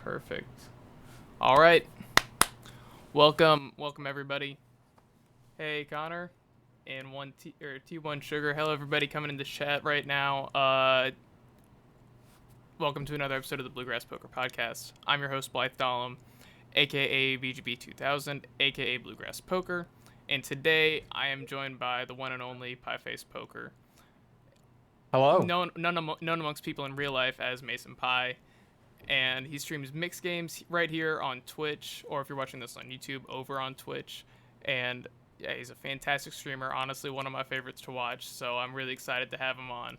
Perfect. All right. Welcome everybody. Hey Connor and T1 Sugar. Hello everybody coming into chat right now. Welcome to another episode of the Bluegrass Poker Podcast. I'm your host Blythe Dahlem, aka BGB 2000, aka Bluegrass Poker, and today I am joined by the one and only Pieface Poker. Hello. Known amongst people in real life as Mason Pie, and he streams mixed games right here on Twitch, or if you're watching this on YouTube, over on Twitch. And yeah, he's a fantastic streamer. Honestly, one of my favorites to watch. So I'm really excited to have him on.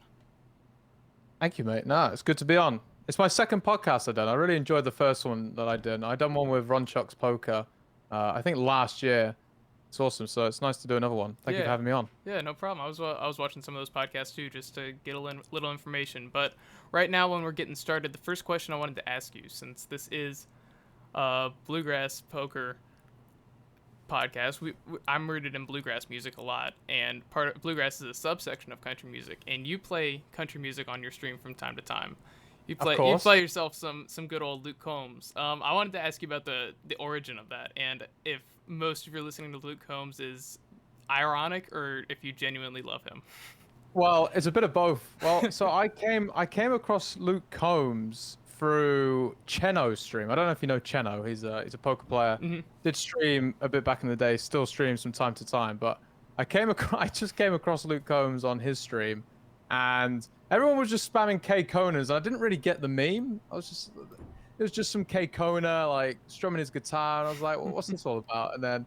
Thank you, mate. No, it's good to be on. It's my second podcast I've done. I really enjoyed the first one that I did. I done one with Ron Chuck's Poker, I think last year. It's awesome. So it's nice to do another one. Thank you for having me on. Yeah, no problem. I was watching some of those podcasts too, just to get a little information. But right now, when we're getting started, the first question I wanted to ask you, since this is Bluegrass Poker podcast, I'm rooted in bluegrass music a lot, and part of bluegrass is a subsection of country music, and you play country music on your stream from time to time. You play yourself some good old Luke Combs. I wanted to ask you about the origin of that, and if most of your listening to Luke Combs is ironic, or if you genuinely love him. Well, it's a bit of both. Well, so I came across Luke Combs through Cheno's stream. I don't know if you know Cheno. He's a poker player. Mm-hmm. Did stream a bit back in the day. Still streams from time to time. But I just came across Luke Combs on his stream, and everyone was just spamming K Coners. I didn't really get the meme. It was just some K Coner like strumming his guitar, and I was like, well, what's this all about? And then,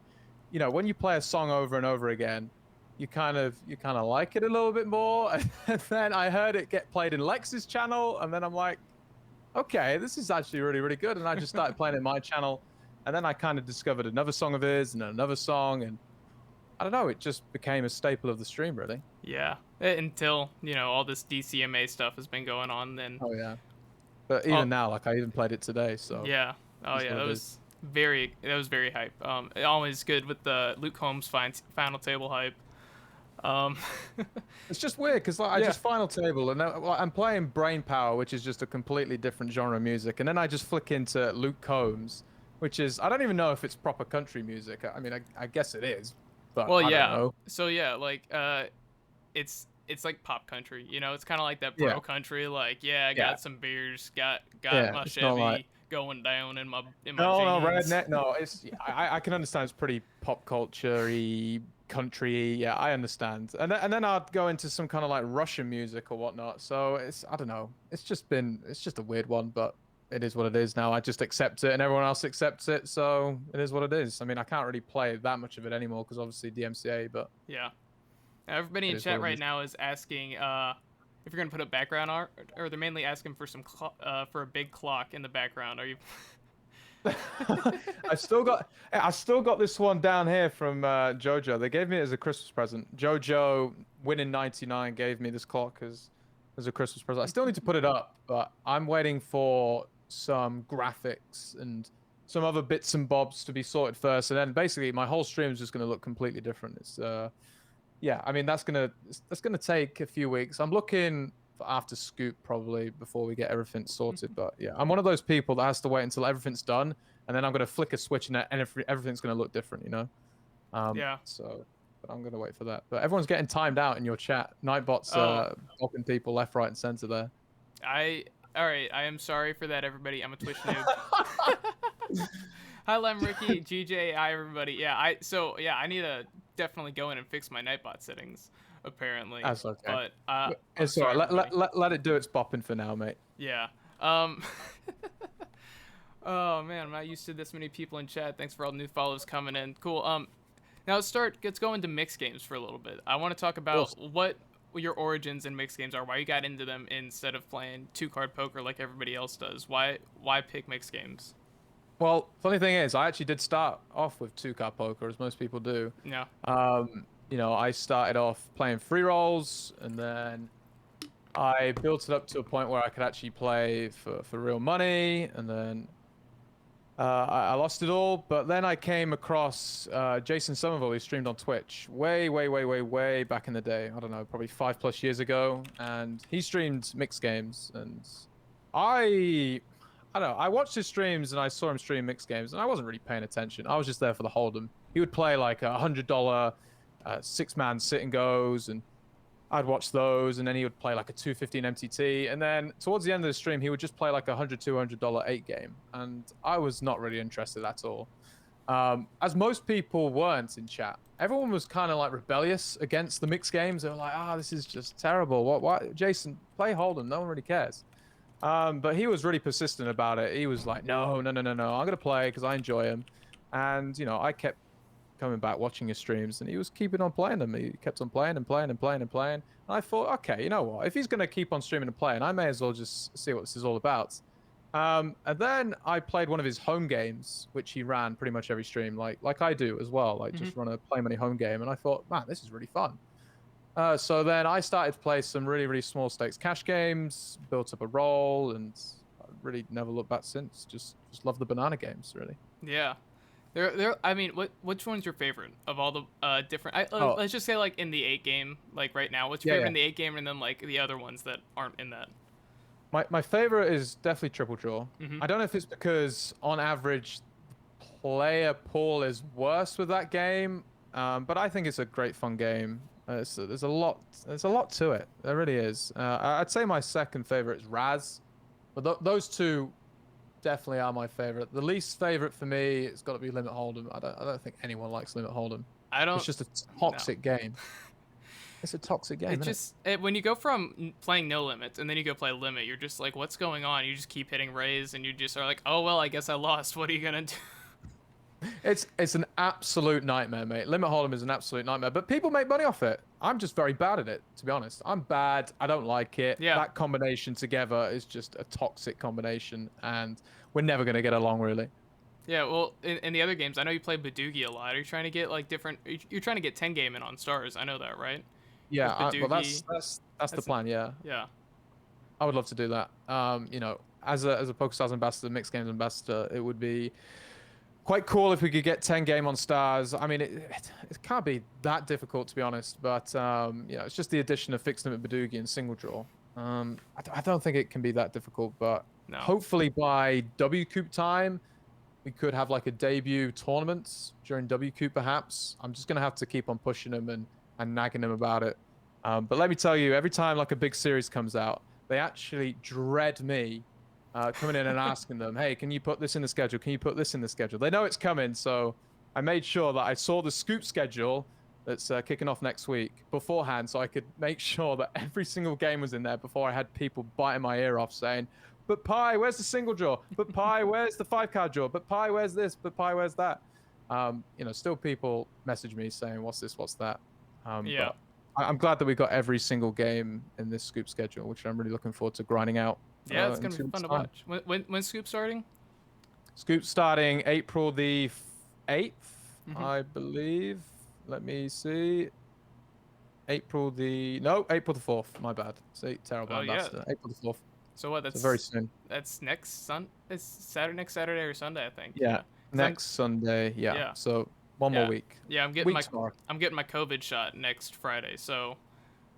when you play a song over and over again, you kind of like it a little bit more. And then I heard it get played in Lex's channel, and then I'm like, okay, this is actually really, really good. And I just started playing in my channel, and then I kind of discovered another song of his and another song, and I don't know, it just became a staple of the stream, really. Yeah, until all this DCMA stuff has been going on. Then oh yeah, but even now, like I even played it today, so yeah. Oh yeah, that was very hype. Always good with the Luke Combs final table hype. It's just weird because I just final table and I'm playing Brain Power, which is just a completely different genre of music, and then I just flick into Luke Combs, which is, I don't even know if it's proper country music. I mean, I guess it is, but well, I don't know. So yeah, like it's like pop country. It's kind of like that bro country. Like got some beers, got my Chevy going down in my jeans. No, redneck. No, it's I can understand it's pretty pop culture-y, country. Yeah, I understand. And then I'd go into some kind of like Russian music or whatnot. So I don't know. It's just a weird one, but it is what it is now. I just accept it, and everyone else accepts it. So it is what it is. I mean, I can't really play that much of it anymore because obviously DMCA. But yeah, everybody in chat right now is asking if you're gonna put up background art, or they're mainly asking for for a big clock in the background. Are you? I still got this one down here from JoJo. They gave me it as a Christmas present. JoJo winning 99 gave me this clock as a Christmas present. I still need to put it up, but I'm waiting for some graphics and some other bits and bobs to be sorted first, and then basically my whole stream is just going to look completely different. It's yeah, I mean that's gonna take a few weeks. I'm looking for after Scoop probably before we get everything sorted. But yeah, I'm one of those people that has to wait until everything's done, and then I'm gonna flick a switch and everything's gonna look different, Yeah. So, but I'm gonna wait for that. But everyone's getting timed out in your chat. Nightbot's blocking people left, right, and center there. All right. I am sorry for that, everybody. I'm a Twitch noob. Hi, Ricky, GJ, hi everybody. Yeah, I need to definitely go in and fix my Nightbot settings. Apparently, that's okay. But it's all right. Let it do its bopping for now, mate. Yeah. Oh man, I'm not used to this many people in chat. Thanks for all the new follows coming in. Cool. Now let's go into mixed games for a little bit. I want to talk about what your origins in mixed games are. Why you got into them instead of playing 2-card poker like everybody else does. Why pick mixed games? Well, funny thing is, I actually did start off with 2-card poker, as most people do. Yeah. I started off playing free rolls, and then I built it up to a point where I could actually play for real money, and then I lost it all. But then I came across Jason Somerville, who streamed on Twitch way back in the day. I don't know, probably 5+ years ago, and he streamed mixed games, and I I don't know. I watched his streams and I saw him stream mixed games, and I wasn't really paying attention. I was just there for the hold'em. He would play like $100 six-man sit and goes, and I'd watch those, and then he would play like a 215 MTT, and then towards the end of the stream, he would just play like $100, $200 eight game, and I was not really interested at all. As most people weren't in chat. Everyone was kind of like rebellious against the mixed games. They were like, this is just terrible. What? Jason, play hold'em. No one really cares. But he was really persistent about it. He was like, no, no, no, no, no. I'm gonna play because I enjoy him. And I kept coming back watching his streams, and he was keeping on playing them. He kept on playing and playing and playing and playing. And I thought, okay, you know what? If he's gonna keep on streaming and playing, I may as well just see what this is all about. And then I played one of his home games, which he ran pretty much every stream, like I do as well, like just run a Play Money home game. And I thought, man, this is really fun. So then I started to play some really, really small stakes cash games, built up a roll, and I really never looked back since. Just love the banana games, really. Yeah. I mean, which one's your favorite of all the different? Let's just say like in the 8 game, like right now. What's your favorite in the 8 game, and then like the other ones that aren't in that? My favorite is definitely Triple Draw. I don't know if it's because on average, player pool is worse with that game, but I think it's a great fun game. There's a lot to it. There really is. I'd say my second favorite is Raz, but those two definitely are my favorite. The least favorite for me, it's got to be Limit Hold'em. I don't think anyone likes Limit Hold'em. It's just a toxic game. It's a toxic game. When you go from playing no limits and then you go play limit, you're just like, what's going on? You just keep hitting raise, and you just are like, oh well, I guess I lost. What are you gonna do? It's an absolute nightmare, mate. Limit Hold'em is an absolute nightmare, but people make money off it. I'm just very bad at it, to be honest. I'm bad. I don't like it. Yeah. That combination together is just a toxic combination, and we're never gonna get along, really. Yeah, well, in the other games, I know you play Badoogie a lot. Are you trying to get like different? You're trying to get 10 game in on stars. I know that, right? Yeah, well, that's the plan. Yeah. Yeah. I would love to do that. As a PokerStars ambassador, mixed games ambassador, it would be quite cool if we could get 10 game on stars. I mean, it can't be that difficult, to be honest, but it's just the addition of fixed limit Badoogie and single draw. I don't think it can be that difficult, but hopefully by WCOOP time, we could have like a debut tournament during WCOOP perhaps. I'm just gonna have to keep on pushing them and nagging them about it. But let me tell you, every time like a big series comes out, they actually dread me coming in and asking them, hey, can you put this in the schedule? Can you put this in the schedule? They know it's coming, so I made sure that I saw the scoop schedule that's kicking off next week beforehand, so I could make sure that every single game was in there before I had people biting my ear off saying, but Pi, where's the single draw? But Pi, where's the 5-card draw? But Pi, where's this? But Pi, where's that? Still people message me saying, what's this? What's that? Yeah. But I'm glad that we got every single game in this scoop schedule, which I'm really looking forward to grinding out. Yeah, it's gonna be fun to watch. When's Scoop starting? Scoop starting April the 8th, I believe. Let me see. April the 4th. My bad. See, terrible ambassador. Yeah. April the 4th. So what? That's very soon. That's next It's next Saturday or Sunday, I think. Yeah, next Sunday. Yeah. So one more week. Yeah, I'm getting my COVID shot next Friday. So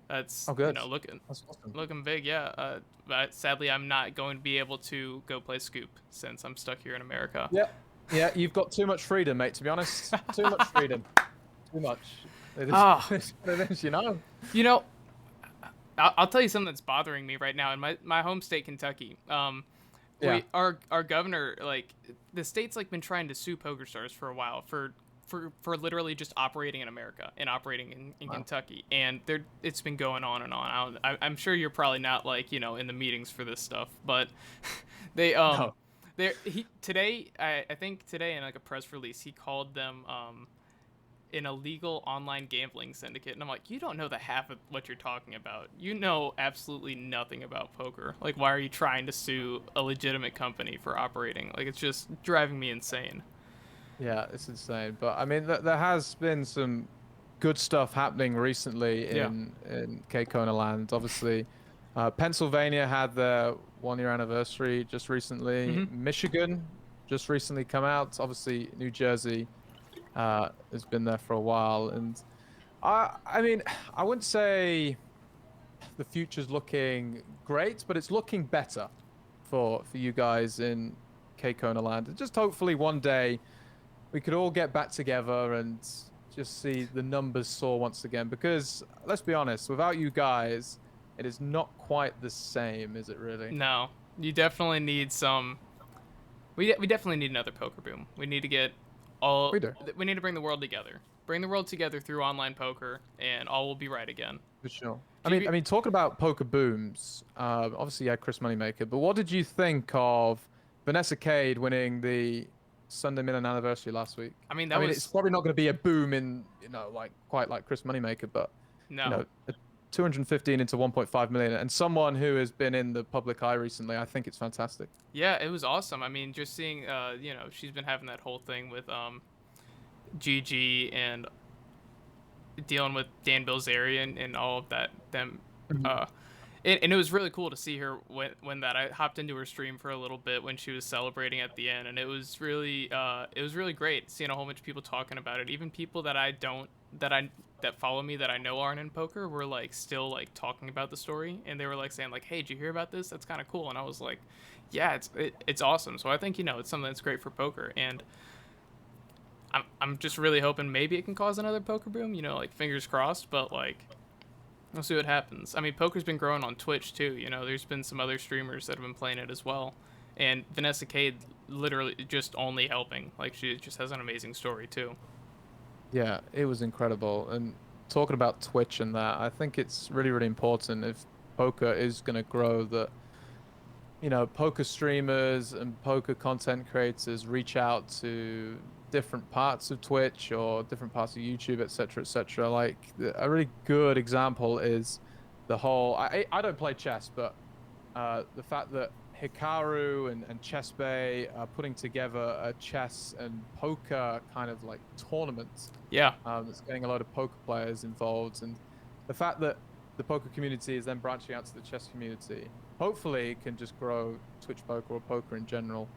that's looking big. Yeah. But sadly, I'm not going to be able to go play Scoop since I'm stuck here in America. Yeah. Yeah, you've got too much freedom, mate. To be honest, too much freedom. Too much. It's what it is, I'll tell you something that's bothering me right now in my home state, Kentucky. Our governor, like, the state's like been trying to sue PokerStars for a while for literally just operating in America and operating in Kentucky, and it's been going on and on. I'm sure you're probably not like in the meetings for this stuff, but they today I think today in like a press release he called them an illegal online gambling syndicate, and I'm like, you don't know the half of what you're talking about. You know absolutely nothing about poker. Like, why are you trying to sue a legitimate company for operating? Like, it's just driving me insane. Yeah, it's insane. But I mean, there has been some good stuff happening recently in Cape Kona land. Obviously, Pennsylvania had their 1-year anniversary just recently. Michigan just recently come out. Obviously, New Jersey has been there for a while, and I mean, I wouldn't say the future's looking great, but it's looking better. for you guys in K-Kona land. And just hopefully one day we could all get back together and just see the numbers soar once again. Because let's be honest, without you guys, it is not quite the same, is it really? No, you definitely need some. We definitely need another poker boom. We need to get all. We do. We need to bring the world together. Bring the world together through online poker, and all will be right again. For sure. GB I mean, talking about poker booms, obviously, yeah, Chris Moneymaker. But what did you think of Vanessa Cade winning the Sunday Million anniversary last week? I mean, I mean, it's probably not going to be a boom in, like quite like Chris Moneymaker, but no. 215 into 1.5 million, and someone who has been in the public eye recently, I think it's fantastic. Yeah, it was awesome. I mean, just seeing, she's been having that whole thing with Gigi and dealing with Dan Bilzerian and all of that. And it was really cool to see her when that. I hopped into her stream for a little bit when she was celebrating at the end, and it was really great seeing a whole bunch of people talking about it. Even people that follow me that I know aren't in poker were like still like talking about the story, and they were like saying like, "Hey, did you hear about this? That's kind of cool." And I was like, "Yeah, it's awesome." So I think it's something that's great for poker, and I'm just really hoping maybe it can cause another poker boom. Like fingers crossed, but like we'll see what happens. I mean, poker's been growing on Twitch too. There's been some other streamers that have been playing it as well, and Vanessa Cade literally just only helping. Like she just has an amazing story too. Yeah, it was incredible. And talking about Twitch and that, I think it's really, really important if poker is going to grow that, poker streamers and poker content creators reach out to different parts of Twitch or different parts of YouTube, etc., etc. Like a really good example is the whole. I don't play chess, but the fact that Hikaru and Chess Bay are putting together a chess and poker kind of like tournament. Yeah. That's getting a lot of poker players involved, and the fact that the poker community is then branching out to the chess community, hopefully it can just grow Twitch poker or poker in general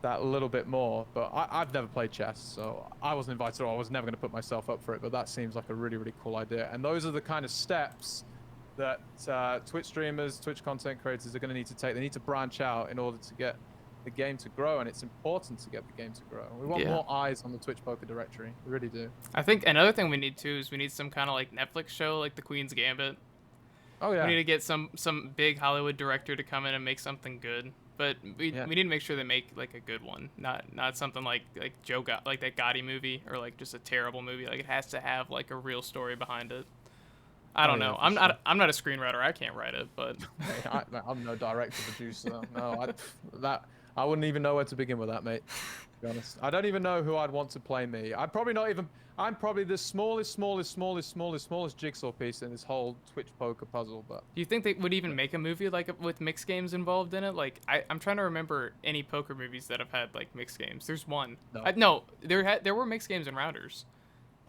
that a little bit more. But I've never played chess, so I wasn't invited, or I was never going to put myself up for it. But that seems like a really, really cool idea, and those are the kind of steps that Twitch streamers, Twitch content creators are going to need to take. They need to branch out in order to get the game to grow, and it's important to get the game to grow. We want more eyes on the Twitch poker directory. We really do. I think another thing we need too is we need some kind of like Netflix show like The Queen's Gambit. Oh yeah. We need to get some big Hollywood director to come in and make something good. But we need to make sure they make like a good one, not something like Joe got like that Gotti movie or like just a terrible movie. Like it has to have like a real story behind it. I don't know. I'm not a screenwriter. I can't write it, but I'm no director producer. No, I wouldn't even know where to begin with that, mate. To be honest, I don't even know who I'd want to play me. I'm probably the smallest jigsaw piece in this whole Twitch poker puzzle. But do you think they would even make a movie like with mixed games involved in it? Like I'm trying to remember any poker movies that have had like mixed games. There's one. No, there were mixed games and rounders.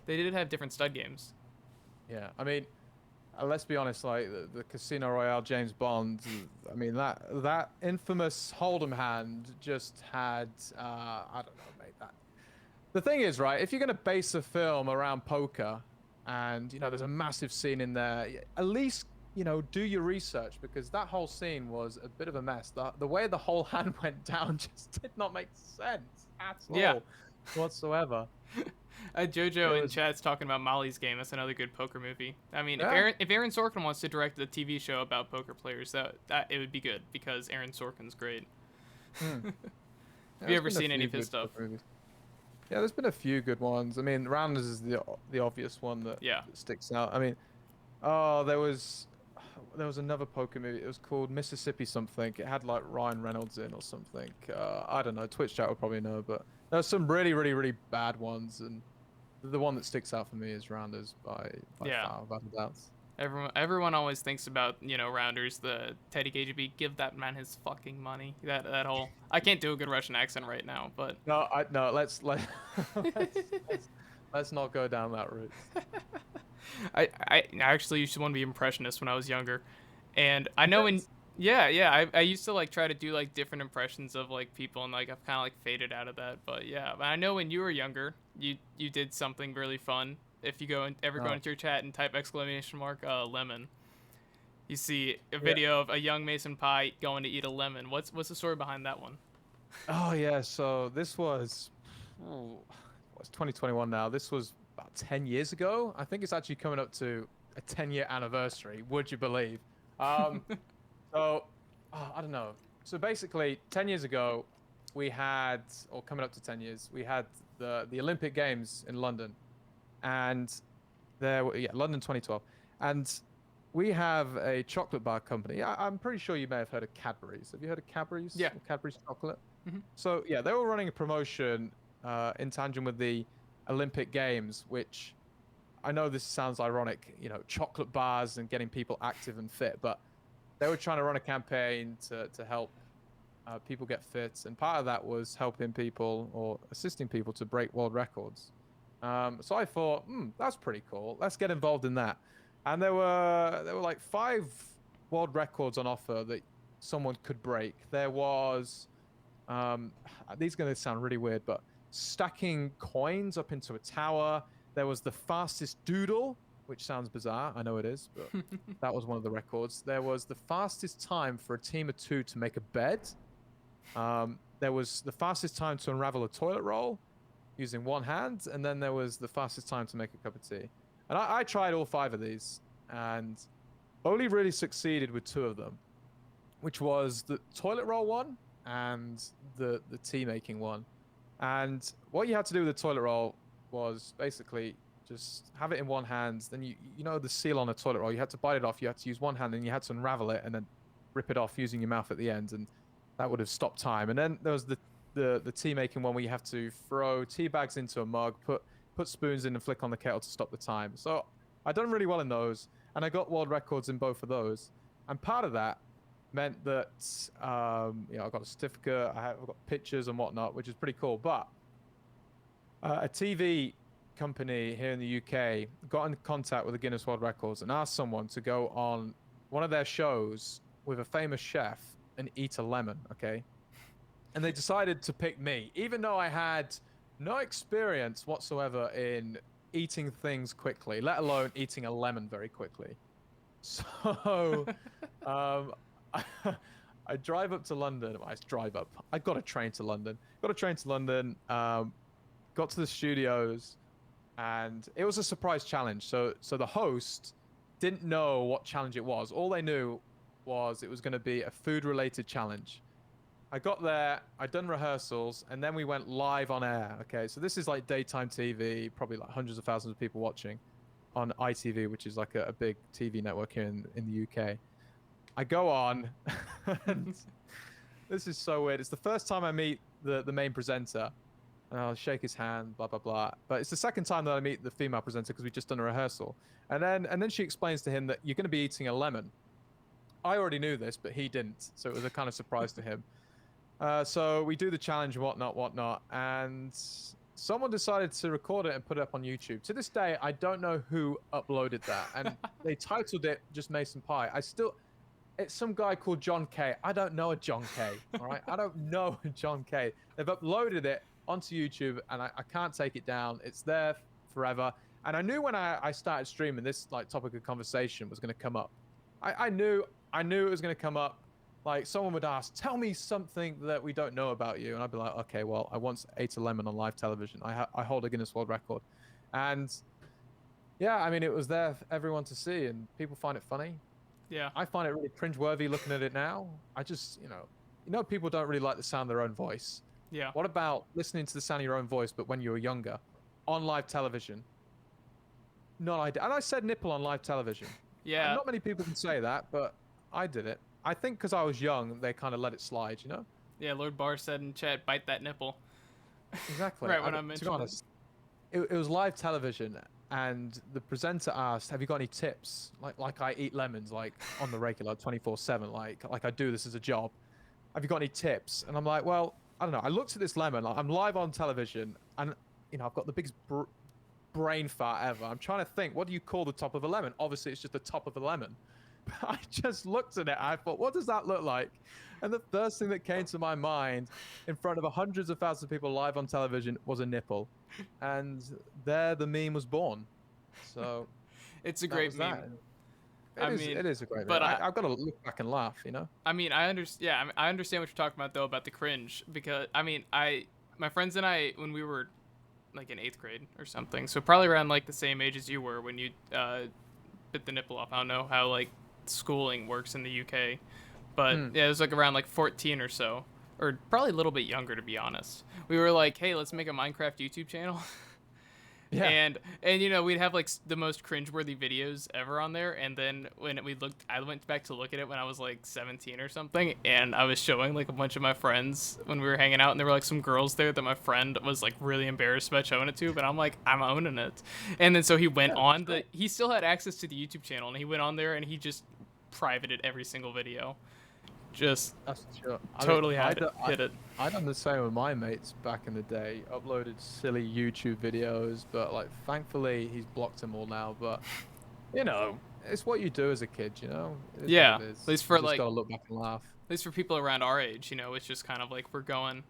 They did have different stud games. Yeah, I mean, let's be honest. Like the Casino Royale James Bond. I mean that infamous Hold'em hand just had. I don't know, mate. The thing is, right, if you're going to base a film around poker and, there's a massive scene in there, at least, do your research, because that whole scene was a bit of a mess. The way the whole hand went down just did not make sense at all whatsoever. Jojo in chat's talking about Molly's Game. That's another good poker movie. I mean, if Aaron Sorkin wants to direct a TV show about poker players, that it would be good, because Aaron Sorkin's great. Have you ever seen any of his stuff? Yeah, there's been a few good ones. I mean, Rounders is the obvious one that sticks out. I mean, there was another poker movie. It was called Mississippi something. It had like Ryan Reynolds in or something. I don't know. Twitch chat will probably know, but there's some really, really, really bad ones, and the one that sticks out for me is Rounders by far, without a doubt. Everyone always thinks about Rounders, the Teddy KGB. Give that man his fucking money. That whole. I can't do a good Russian accent right now, but no. Let's not go down that route. I actually used to want to be impressionist when I was younger, and I know I used to like try to do like different impressions of like people, and like I've kind of like faded out of that. But yeah, I know when you were younger, you did something really fun. If you go into your chat and type !Lemon, you see a Yeah. video of a young Mason Pie going to eat a lemon. What's the story behind that one? Oh yeah, so this was what's 2021 now. This was about 10 years ago. I think it's actually coming up to a 10-year anniversary, would you believe? Um so I don't know. So basically 10 years ago we had, or coming up to 10 years, we had the Olympic Games in London. And London 2012. And we have a chocolate bar company. I'm pretty sure you may have heard of Cadbury's. Have you heard of Cadbury's Yeah. or Cadbury's chocolate? Hmm. So yeah, they were running a promotion in tandem with the Olympic Games, which I know this sounds ironic, chocolate bars and getting people active and fit, but they were trying to run a campaign to help people get fit, and part of that was helping people or assisting people to break world records. So I thought, that's pretty cool. Let's get involved in that. And there were like 5 world records on offer that someone could break. There was these are going to sound really weird, but stacking coins up into a tower. There was the fastest doodle, which sounds bizarre. I know it is, but that was one of the records. There was the fastest time for a team of 2 to make a bed. There was the fastest time to unravel a toilet roll using one hand, and then there was the fastest time to make a cup of tea. And I tried all 5 of these, and only really succeeded with 2 of them, which was the toilet roll one and the tea making one. And what you had to do with the toilet roll was basically just have it in one hand. Then you know the seal on a toilet roll, you had to bite it off. You had to use one hand, and you had to unravel it and then rip it off using your mouth at the end, and that would have stopped time. And then there was the tea making one where you have to throw tea bags into a mug, put spoons in and flick on the kettle to stop the time. So I done really well in those, and I got world records in both of those. And part of that meant that I got a certificate, I've got pictures and whatnot, which is pretty cool. But a TV company here in the UK got in contact with the Guinness World Records and asked someone to go on one of their shows with a famous chef and eat a lemon, okay? And they decided to pick me, even though I had no experience whatsoever in eating things quickly, let alone eating a lemon very quickly. So I drive up to London. I drive up. I got a train to London. Got to the studios, and it was a surprise challenge. So the host didn't know what challenge it was. All they knew was it was going to be a food-related challenge. I got there, I'd done rehearsals, and then we went live on air. Okay, so this is like daytime TV, probably like hundreds of thousands of people watching on ITV, which is like a big TV network here in the UK. I go on, and this is so weird. It's the first time I meet the main presenter, and I'll shake his hand, blah blah blah. But it's the second time that I meet the female presenter because we've just done a rehearsal, and then she explains to him that you're going to be eating a lemon. I already knew this, but he didn't, so it was a kind of surprise to him. So we do the challenge, whatnot, and someone decided to record it and put it up on YouTube. To this day, I don't know who uploaded that, and they titled it just Mason Pie. It's some guy called John K. I don't know a John K. All right, I don't know a John K. They've uploaded it onto YouTube, and I can't take it down. It's there forever. And I knew when I started streaming, this like topic of conversation was going to come up. I knew it was going to come up. Like someone would ask, tell me something that we don't know about you. And I'd be like, okay, well, I once ate a lemon on live television. I hold a Guinness World Record. And yeah, I mean, it was there for everyone to see, and people find it funny. Yeah. I find it really cringeworthy looking at it now. I just, people don't really like the sound of their own voice. Yeah. What about listening to the sound of your own voice, but when you were younger, on live television? Not ideal. And I said nipple on live television. Yeah. And not many people can say that, but I did it. I think because I was young, they kind of let it slide, Yeah, Lord Barr said in chat, bite that nipple. Exactly. Right when I mentioned to be honest, it was live television, and the presenter asked, have you got any tips? Like I eat lemons, like on the regular, 24/7, like I do this as a job. Have you got any tips? And I'm like, well, I don't know. I looked at this lemon, I'm live on television, and I've got the biggest brain fart ever. I'm trying to think, what do you call the top of a lemon? Obviously, it's just the top of a lemon. I just looked at it. I thought, what does that look like? And the first thing that came to my mind in front of hundreds of thousands of people live on television was a nipple. And there the meme was born. So it's a great meme. I mean, It is a great movie. but I've got to look back and laugh, you know. I mean, I understand. Yeah, I understand what you're talking about though about the cringe because I mean, my friends and I when we were like in 8th grade or something, so probably around like the same age as you were when you bit the nipple off. I don't know how like schooling works in the UK, but Hmm. yeah, it was like around like 14 or so, or probably a little bit younger to be honest. We were like, hey, let's make a Minecraft YouTube channel. Yeah. And you know we'd have like the most cringeworthy videos ever on there, and then when we looked, I went back to look at it when I was like 17 or something, and I was showing like a bunch of my friends when we were hanging out, and there were like some girls there that my friend was like really embarrassed about showing it to, but I'm like, I'm owning it. And then so he went Yeah, on sure. he still had access to the YouTube channel, and he went on there and he just privated every single video, just That's sure. I mean, totally hit it. I done the same with my mates back in the day. Uploaded silly YouTube videos, but like thankfully he's blocked them all now. But you know, it's what you do as a kid. You know, it is Yeah, what it is. at least You for just like gotta look back and laugh. at least for people around our age, you know, it's just kind of like we're growing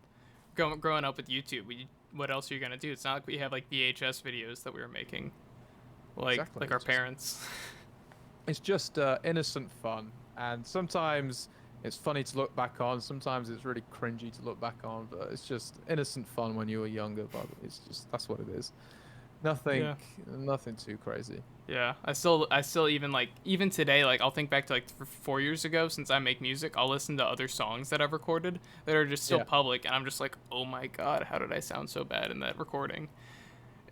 up with YouTube. What else are you gonna do? It's not like we have like VHS videos that we were making, Exactly. like our parents. It's just innocent fun, and sometimes it's funny to look back on. Sometimes it's really cringy to look back on, but it's just innocent fun when you were younger. But it's just that's what it is. Nothing, Yeah, nothing too crazy. yeah. I still even today, like I'll think back to like 4 years ago since I make music. I'll listen to other songs that I've recorded that are just still Yeah. public, and I'm just like, oh my god, how did I sound so bad in that recording?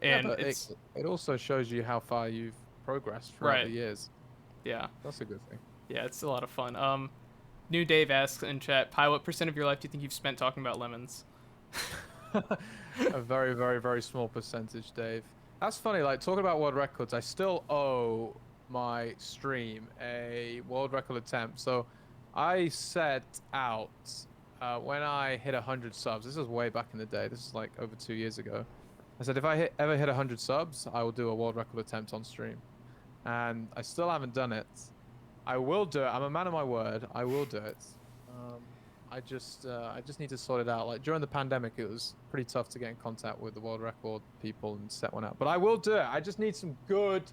Yeah, And but it's it also shows you how far you've progressed throughout the right. years. Yeah, That's a good thing. yeah. It's a lot of fun. New Dave asks in chat, Pi, what % of your life do you think you've spent talking about lemons? A very, very, very small percentage, Dave. That's funny. Like talking about world records, I still owe my stream a world record attempt. So I set out when I hit 100 subs. This was way back in the day. This is like over 2 years ago. I said if I ever hit 100 subs, I will do a world record attempt on stream, and I still haven't done it. I will do it. I'm a man of my word. I will do it. Um, I just need to sort it out. Like during the pandemic, it was pretty tough to get in contact with the world record people and set one out. But I will do it. I just need some good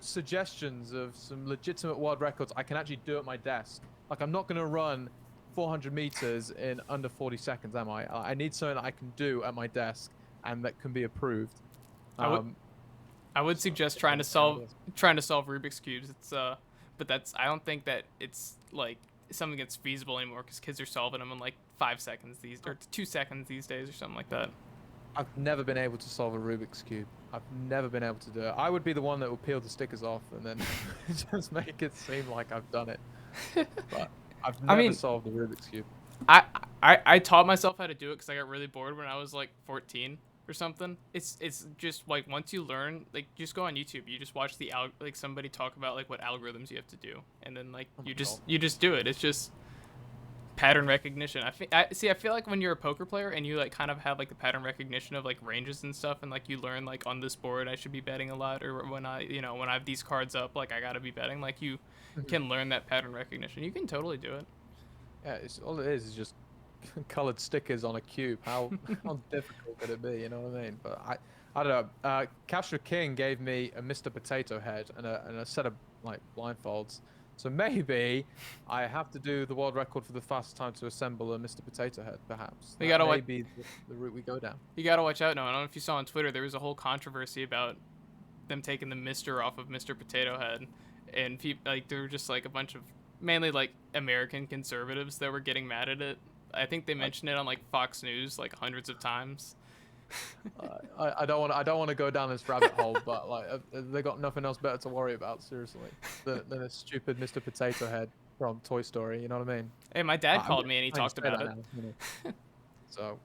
suggestions of some legitimate world records I can actually do at my desk. Like I'm not gonna run 400 meters in under 40 seconds, am I? I need something that I can do at my desk and that can be approved. I would Um, I would so suggest yeah, trying to solve Rubik's cubes. But that's I don't think that it's like something that's feasible anymore because kids are solving them in like 5 seconds or 2 seconds these days or something like that. I've never been able to solve a Rubik's cube. I've never been able to do it. I would be the one that would peel the stickers off and then just make it seem like I've done it. But I've I never mean, solved the Rubik's cube. I taught myself how to do it because I got really bored when I was like 14 or something. It's just like once you learn, like just go on YouTube. You just watch like somebody talk about like what algorithms you have to do, and then like Oh my God. you just do it. It's just pattern recognition. I feel like when you're a poker player and you like kind of have like the pattern recognition of like ranges and stuff, and like you learn like on this board I should be betting a lot, or when I have these cards up, like I gotta be betting. Like you Mhm. can learn that pattern recognition. You can totally do it. Yeah, it's all it is just colored stickers on a cube. How difficult could it be? You know what I mean? But I don't know. Capture King gave me a Mr. Potato Head and a set of like blindfolds. So maybe I have to do the world record for the fastest time to assemble a Mr. Potato Head. Perhaps We that gotta may watch. be the route we go down. You gotta watch out now. I don't know if you saw on Twitter there was a whole controversy about them taking the Mister off of Mr. Potato Head, and people like there were just like a bunch of mainly like American conservatives that were getting mad at it. I think they I, mentioned it on like Fox News like hundreds of times. I don't want to go down this rabbit hole, but like they got nothing else better to worry about, seriously, than a stupid Mr. Potato Head from Toy Story. You know what I mean? Hey, my dad I'm called me and he trying to talked say about that it. now, you know. So,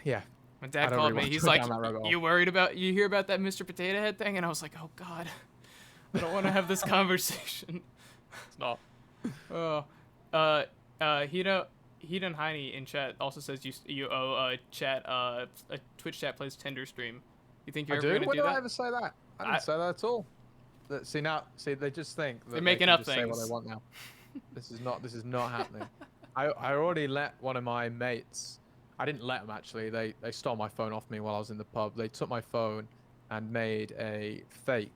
yeah, My I dad don't called really me. want to He's go like, down that rabbit hole. You hear about that Mr. Potato Head thing?" And I was like, "Oh God, I don't want to have this conversation." It's not. Oh, Hedon Heine in chat also says you owe chat a Twitch chat plays Tinder stream. You think you're I ever do? gonna When do did I that? ever say that? I I, didn't say that at all. See now, see they just think that they're they making can up just say what they things. want now. This is not happening. I already let one of my mates. I didn't let them actually. They stole my phone off me while I was in the pub. They took my phone and made a fake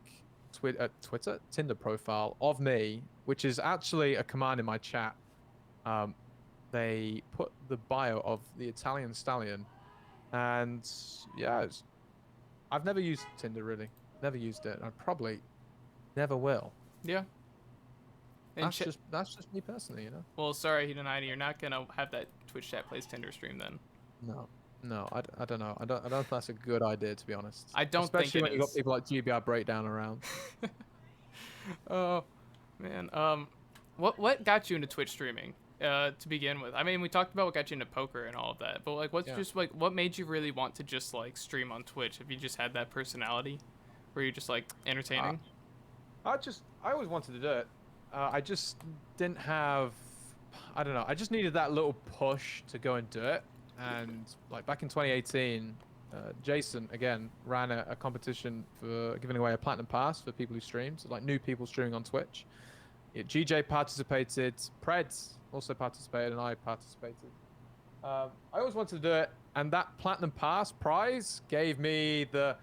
Twitter Tinder profile of me, which is actually a command in my chat. They put the bio of the Italian Stallion, and yeah, I've never used Tinder really. Never used it. I probably never will. Yeah. And That's just me personally, you know. well, sorry, Hidenai, you're not gonna have that Twitch chat plays Tinder stream then. No, no, I don't know. I don't think that's a good idea, to be honest. I don't Especially think when it you got is. people like GBR Breakdown around. Oh, man. What got you into Twitch streaming? To begin with, I mean, we talked about what got you into poker and all of that, but like, what's Yeah. just like, what made you really want to just like stream on Twitch? Have you just had that personality, were you just like entertaining? I always wanted to do it. I just didn't have, I don't know. I just needed that little push to go and do it. And like back in 2018, Jason again ran a competition for giving away a platinum pass for people who streamed, so like new people streaming on Twitch. Yeah, GJ participated, Preds also participated, and I participated. I always wanted to do it, and that platinum pass prize gave me the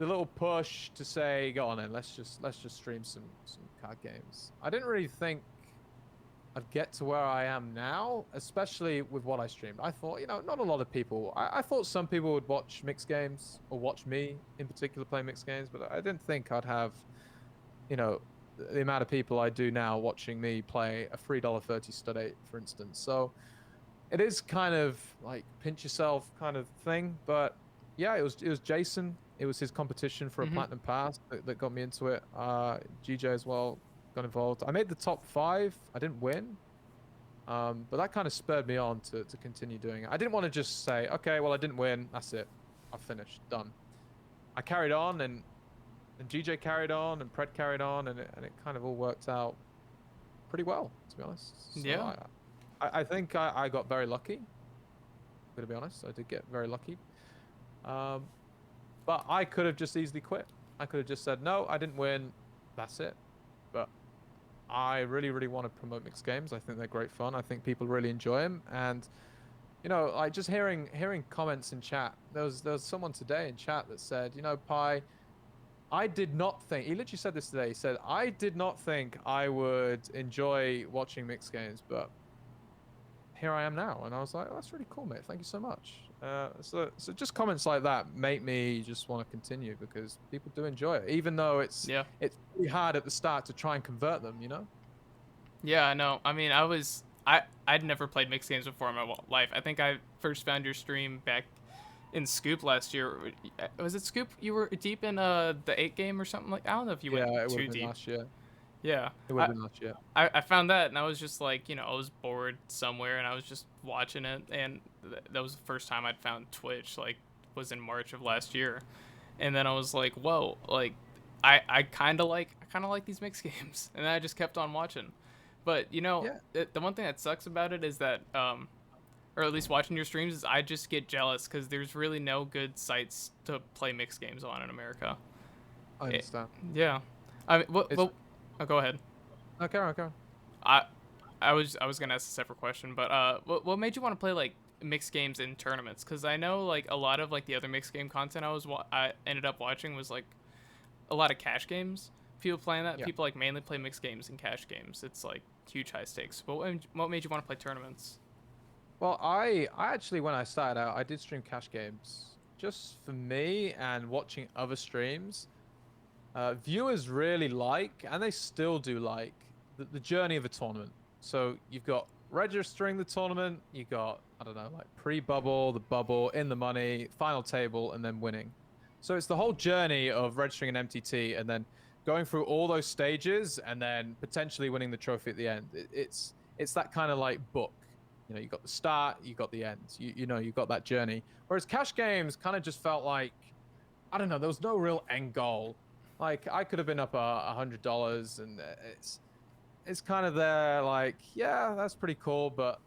little push to say, go on then, let's just stream some card games. I didn't really think I'd get to where I am now, especially with what I streamed. I thought, not a lot of people. I thought some people would watch mixed games or watch me in particular play mixed games, but I didn't think I'd have, the amount of people I do now watching me play a $3.30 stud 8, for instance. So it is kind of like pinch yourself kind of thing, but yeah, it was Jason. It was his competition for a platinum pass that got me into it. GJ as well got involved. I made the top 5. I didn't win, but that kind of spurred me on to continue doing it. I didn't want to just say, okay, well, I didn't win. That's it. I've finished. Done. I carried on, and GJ carried on, and Pred carried on, and it kind of all worked out pretty well, to be honest. So Yeah. I think I got very lucky. To be honest, I did get very lucky. But I could have just easily quit. I could have just said, no, I didn't win. That's it. But I really, really want to promote mixed games. I think they're great fun. I think people really enjoy them. And, like just hearing comments in chat, there was someone today in chat that said, Pi, I did not think, he literally said this today. He said, I did not think I would enjoy watching mixed games, but here I am now. And I was like, oh, that's really cool, mate. Thank you so much. So just comments like that make me just want to continue because people do enjoy it, even though it's really hard at the start to try and convert them, Yeah, I know. I mean, I'd never played mixed games before in my life. I think I first found your stream back in Scoop last year. Was it Scoop? You were deep in the 8 game or something like. I don't know if you went too deep. Last year. Yeah, it would have been last year. I found that and I was just like, I was bored somewhere and I was just watching it, and that was the first time I'd found Twitch. Like, was in March of last year, and then I was like, whoa, like, I kind of like these mixed games, and then I just kept on watching. But the one thing that sucks about it is that, or at least watching your streams, is I just get jealous because there's really no good sites to play mixed games on in America. I understand. Yeah, I mean, oh, go ahead. Okay. I was gonna ask a separate question, but what made you want to play like mixed games in tournaments? Because I know like a lot of like the other mixed game content I ended up watching was like a lot of cash games. People playing that. Yeah. People like mainly play mixed games and cash games. It's like huge high stakes. But what made you want to play tournaments? Well, I actually, when I started out, I did stream cash games just for me and watching other streams. Viewers really like, and they still do like, the journey of a tournament. So you've got registering the tournament, you got, I don't know, like pre-bubble, the bubble, in the money, final table, and then winning. So it's the whole journey of registering an MTT and then going through all those stages and then potentially winning the trophy at the end. It's that kind of like book. You got the start, you got the end. You got that journey. Whereas cash games kind of just felt like, I don't know, there was no real end goal. Like, I could have been up $100, and it's kind of there, like, yeah, that's pretty cool, but,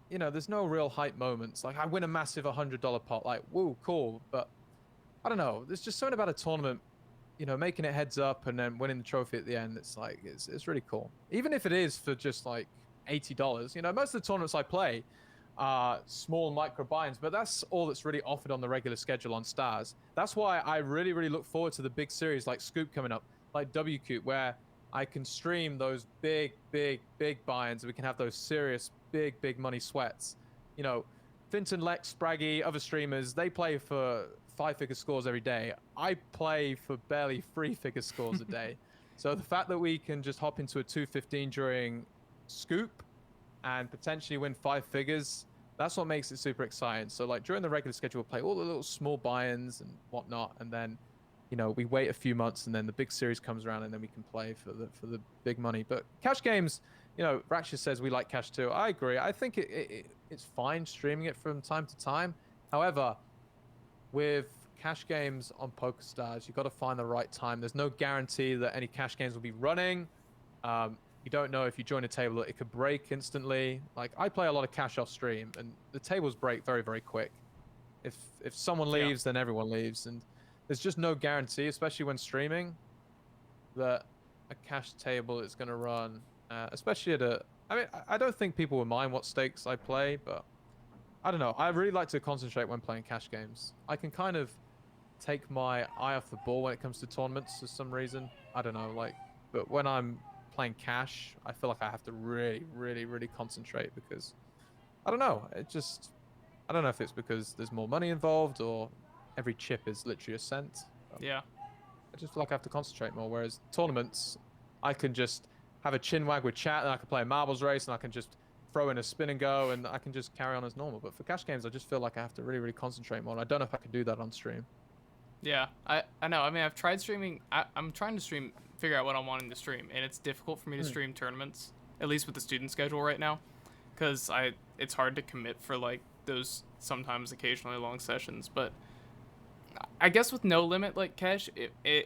there's no real hype moments. Like, I win a massive $100 pot, like, woo, cool, but I don't know. There's just something about a tournament, making it heads up and then winning the trophy at the end. It's like, it's really cool. Even if it is for just, like, $80. Most of the tournaments I play are small micro buy-ins, but that's all that's really offered on the regular schedule on Stars. That's why I really, really look forward to the big series like Scoop coming up. like WCoop, where I can stream those big buy-ins. We can have those serious big money sweats. You know, Finton, Lex, Spraggy, other streamers, they play for 5-figure scores every day. I play for barely 3-figure scores a day. So the fact that we can just hop into a 215 during Scoop and potentially win 5 figures, that's what makes it super exciting. So like during the regular schedule, we'll play all the little small buy-ins and whatnot, and then, you know, we wait a few months and then the big series comes around and then we can play for the big money. But cash games, you know, Ratchet says we like cash too. I agree. I think it's fine streaming it from time to time. However, with cash games on PokerStars, you've got to find the right time. There's no guarantee that any cash games will be running. You don't know if you join a table, it could break instantly. Like, I play a lot of cash off stream, and the tables break very quick. If someone leaves, then everyone leaves, and there's just no guarantee, especially when streaming, that a cash table is going to run. Especially at a... I mean, I don't think people will mind what stakes I play, but I don't know. I really like to concentrate when playing cash games. I can kind of take my eye off the ball when it comes to tournaments for some reason. I don't know, like... But when I'm playing cash, I feel like I have to really concentrate because... I don't know. It just... I don't know if it's because there's more money involved or every chip is literally a cent. Yeah. I just feel like I have to concentrate more. Whereas tournaments, I can just have a chin wag with chat and I can play a marbles race and I can just throw in a spin and go and I can just carry on as normal. But for cash games, I just feel like I have to really concentrate more. And I don't know if I can do that on stream. Yeah, I know. I mean, I've tried streaming. I'm trying to figure out what I'm wanting to stream, and it's difficult for me to stream tournaments, at least with the student schedule right now, because it's hard to commit for like those sometimes occasionally long sessions. But I guess with no limit like cash,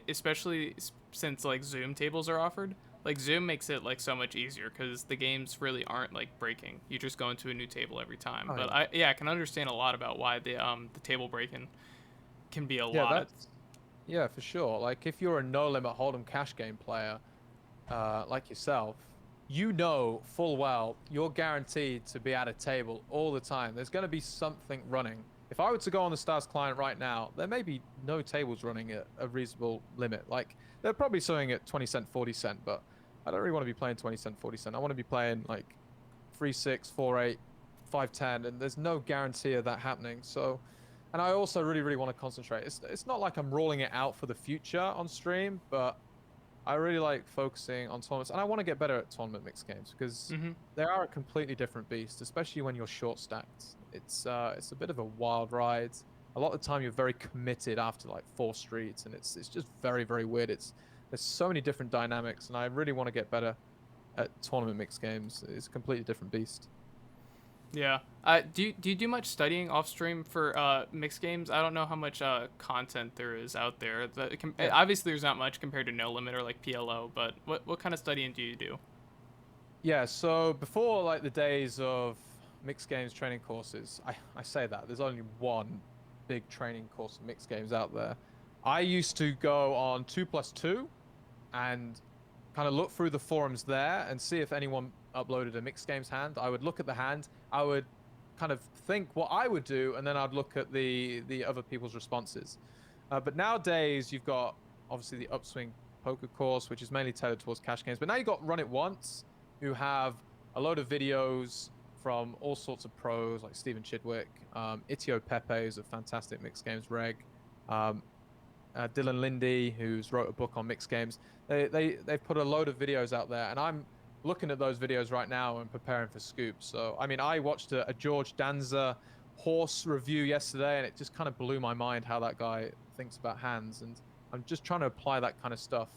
especially since like Zoom tables are offered, like Zoom makes it like so much easier because the games really aren't like breaking. You just go into a new table every time. Oh, But I can understand a lot about why the table breaking can be a yeah, lot. Yeah, for sure. Like if you're a no limit hold'em cash game player, like yourself, you know full well you're guaranteed to be at a table all the time. There's going to be something running. If I were to go on the Stars client right now, there may be no tables running at a reasonable limit. Like they're probably showing at 20 cent, 40 cent, but I don't really want to be playing 20 cent, 40 cent. I want to be playing like 3-6, 4-8, 5-10, and there's no guarantee of that happening. So, and I also really want to concentrate. It's not like I'm rolling it out for the future on stream, but I really like focusing on tournaments, and I want to get better at tournament mixed games because they are a completely different beast, especially when you're short stacked. It's a bit of a wild ride. A lot of the time you're very committed after like 4 streets, and it's just very weird. There's so many different dynamics, and I really want to get better at tournament mixed games. It's a completely different beast. Yeah. Do you do much studying off stream for mixed games? I don't know how much content there is out there. Obviously, there's not much compared to No Limit or like PLO. But what kind of studying do you do? Yeah. So before like the days of mixed games training courses, I say that there's only one big training course of mixed games out there. I used to go on 2+2 and kind of look through the forums there and see if anyone uploaded a mixed games hand. I would look at the hand, I would kind of think what I would do, and then I'd look at the other people's responses. But nowadays you've got obviously the Upswing Poker course, which is mainly tailored towards cash games, but now you've got Run It Once, who have a load of videos from all sorts of pros like Stephen Chidwick, Itio Pepe, who's a fantastic mixed games reg, Dylan Lindy, who's wrote a book on mixed games. They've put a load of videos out there, and I'm looking at those videos right now and preparing for Scoop. So, I mean, I watched a George Danza horse review yesterday, and it just kind of blew my mind how that guy thinks about hands. And I'm just trying to apply that kind of stuff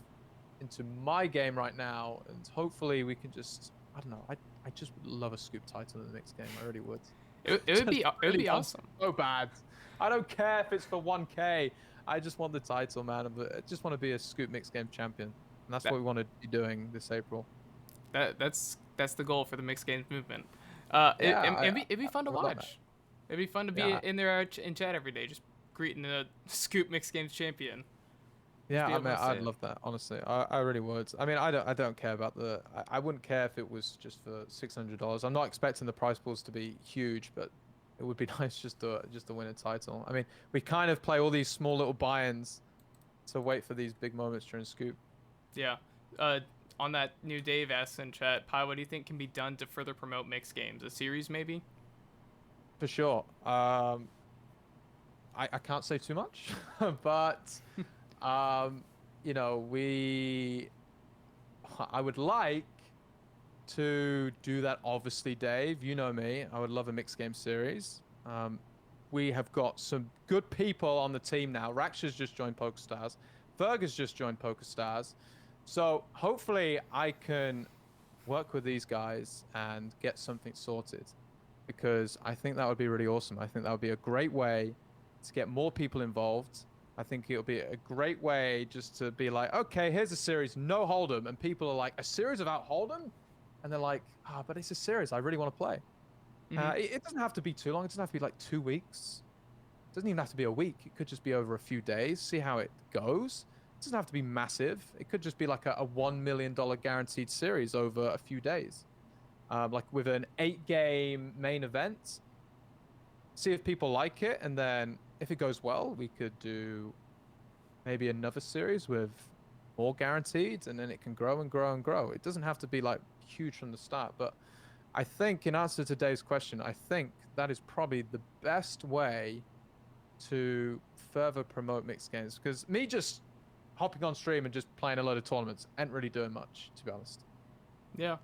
into my game right now, and hopefully we can just, I don't know, I just would love a Scoop title in the mixed game. I really would. It would be awesome. So bad. I don't care if it's for 1K. I just want the title, man. I just want to be a Scoop mixed game champion, and that's what we want to be doing this April. That's the goal for the mixed games movement. Yeah, It'd be fun to watch. It'd be fun to be in there in chat every day, just greeting the Scoop mixed games champion. Yeah, I mean, I'd love that. Honestly, I really would. I mean, I don't care about I wouldn't care if it was just for $600. I'm not expecting the prize pools to be huge, but it would be nice just to win a title. I mean, we kind of play all these small little buy-ins to wait for these big moments during Scoop. Yeah. Uh, on that, new Dave asks in chat, Pi, what do you think can be done to further promote mixed games? A series, maybe? For sure. I can't say too much, but um, I would like to do that. Obviously, Dave, you know me. I would love a mixed game series. We have got some good people on the team now. Rax has just joined PokerStars. Ferg has just joined PokerStars. So hopefully I can work with these guys and get something sorted because I think that would be really awesome. I think that would be a great way to get more people involved. I think it'll be a great way just to be like, okay, here's a series, no Hold'em. And people are like, a series about Hold'em? And they're like, but it's a series. I really want to play. Hmm. It doesn't have to be too long. It doesn't have to be like 2 weeks. It doesn't even have to be a week. It could just be over a few days. See how it goes. It doesn't have to be massive. It could just be like a $1 million guaranteed series over a few days. Like with an 8-game main event. See if people like it. And then if it goes well, we could do maybe another series with more guaranteed. And then it can grow and grow and grow. It doesn't have to be like huge from the start. But I think in answer to Dave's question, I think that is probably the best way to further promote mixed games. Because me just hopping on stream and just playing a load of tournaments ain't really doing much, to be honest. Yeah.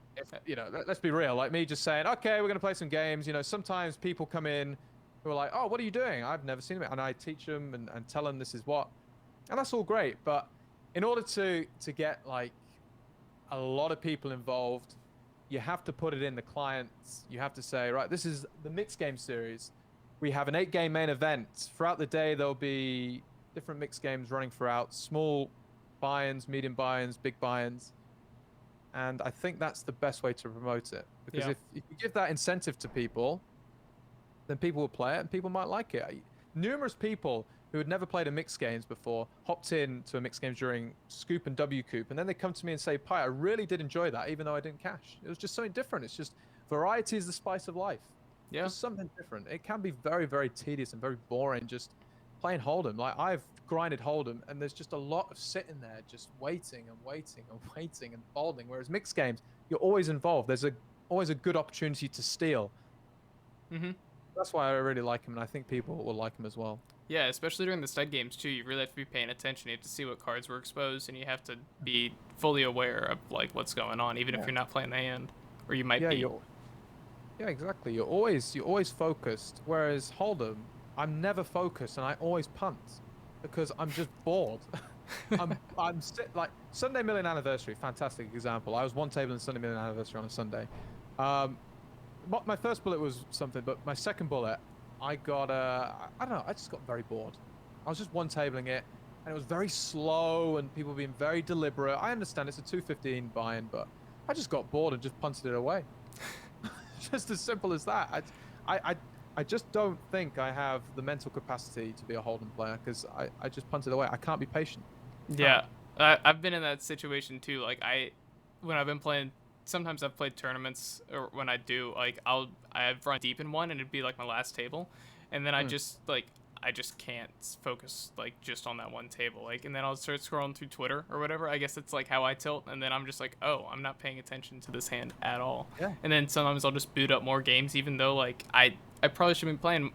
Let's be real. Like me just saying, okay, we're gonna play some games. Sometimes people come in who are like, oh, what are you doing? I've never seen it, and I teach them and tell them this is what, and that's all great. But in order to get like a lot of people involved, you have to put it in the clients. You have to say, right, this is the mixed game series. We have an 8-game main event. Throughout the day, there'll be different mixed games running throughout. Small buy-ins, medium buy-ins, big buy-ins. And I think that's the best way to promote it. Because if you give that incentive to people, then people will play it and people might like it. Numerous people who had never played a mixed games before hopped in to a mixed games during Scoop and W Coop, and then they come to me and say, Pi, I really did enjoy that, even though I didn't cash. It was just something different. It's just variety is the spice of life. Yeah. Just something different. It can be very, very tedious and very boring just playing Hold'em. Like I've grinded Hold'em, and there's just a lot of sitting there, just waiting and waiting and waiting and folding. Whereas mixed games, you're always involved. There's always a good opportunity to steal. Mm-hmm. That's why I really like him, and I think people will like him as well. Yeah, especially during the stud games too. You really have to be paying attention. You have to see what cards were exposed, and you have to be fully aware of like what's going on, even if you're not playing the hand, or you might be. Yeah, exactly. You're always focused. Whereas Hold'em, I'm never focused, and I always punt because I'm just bored. Like Sunday Million Anniversary, fantastic example. I was one table in Sunday Million Anniversary on a Sunday. My first bullet was something, but my second bullet, I got I don't know. I just got very bored. I was just one tabling it, and it was very slow, and people being very deliberate. I understand it's a 215 buy-in, but I just got bored and just punted it away. Just as simple as that. I just don't think I have the mental capacity to be a Hold'em player because I just punted away. I can't be patient. Yeah, I've been in that situation too. Like when I've been playing, sometimes I've played tournaments, or when I do, like I've run deep in one and it'd be like my last table, and then I just can't focus like just on that one table. Like, and then I'll start scrolling through Twitter or whatever. I guess it's like how I tilt, and then I'm just like, oh, I'm not paying attention to this hand at all. Yeah. And then sometimes I'll just boot up more games, even though like I probably should be playing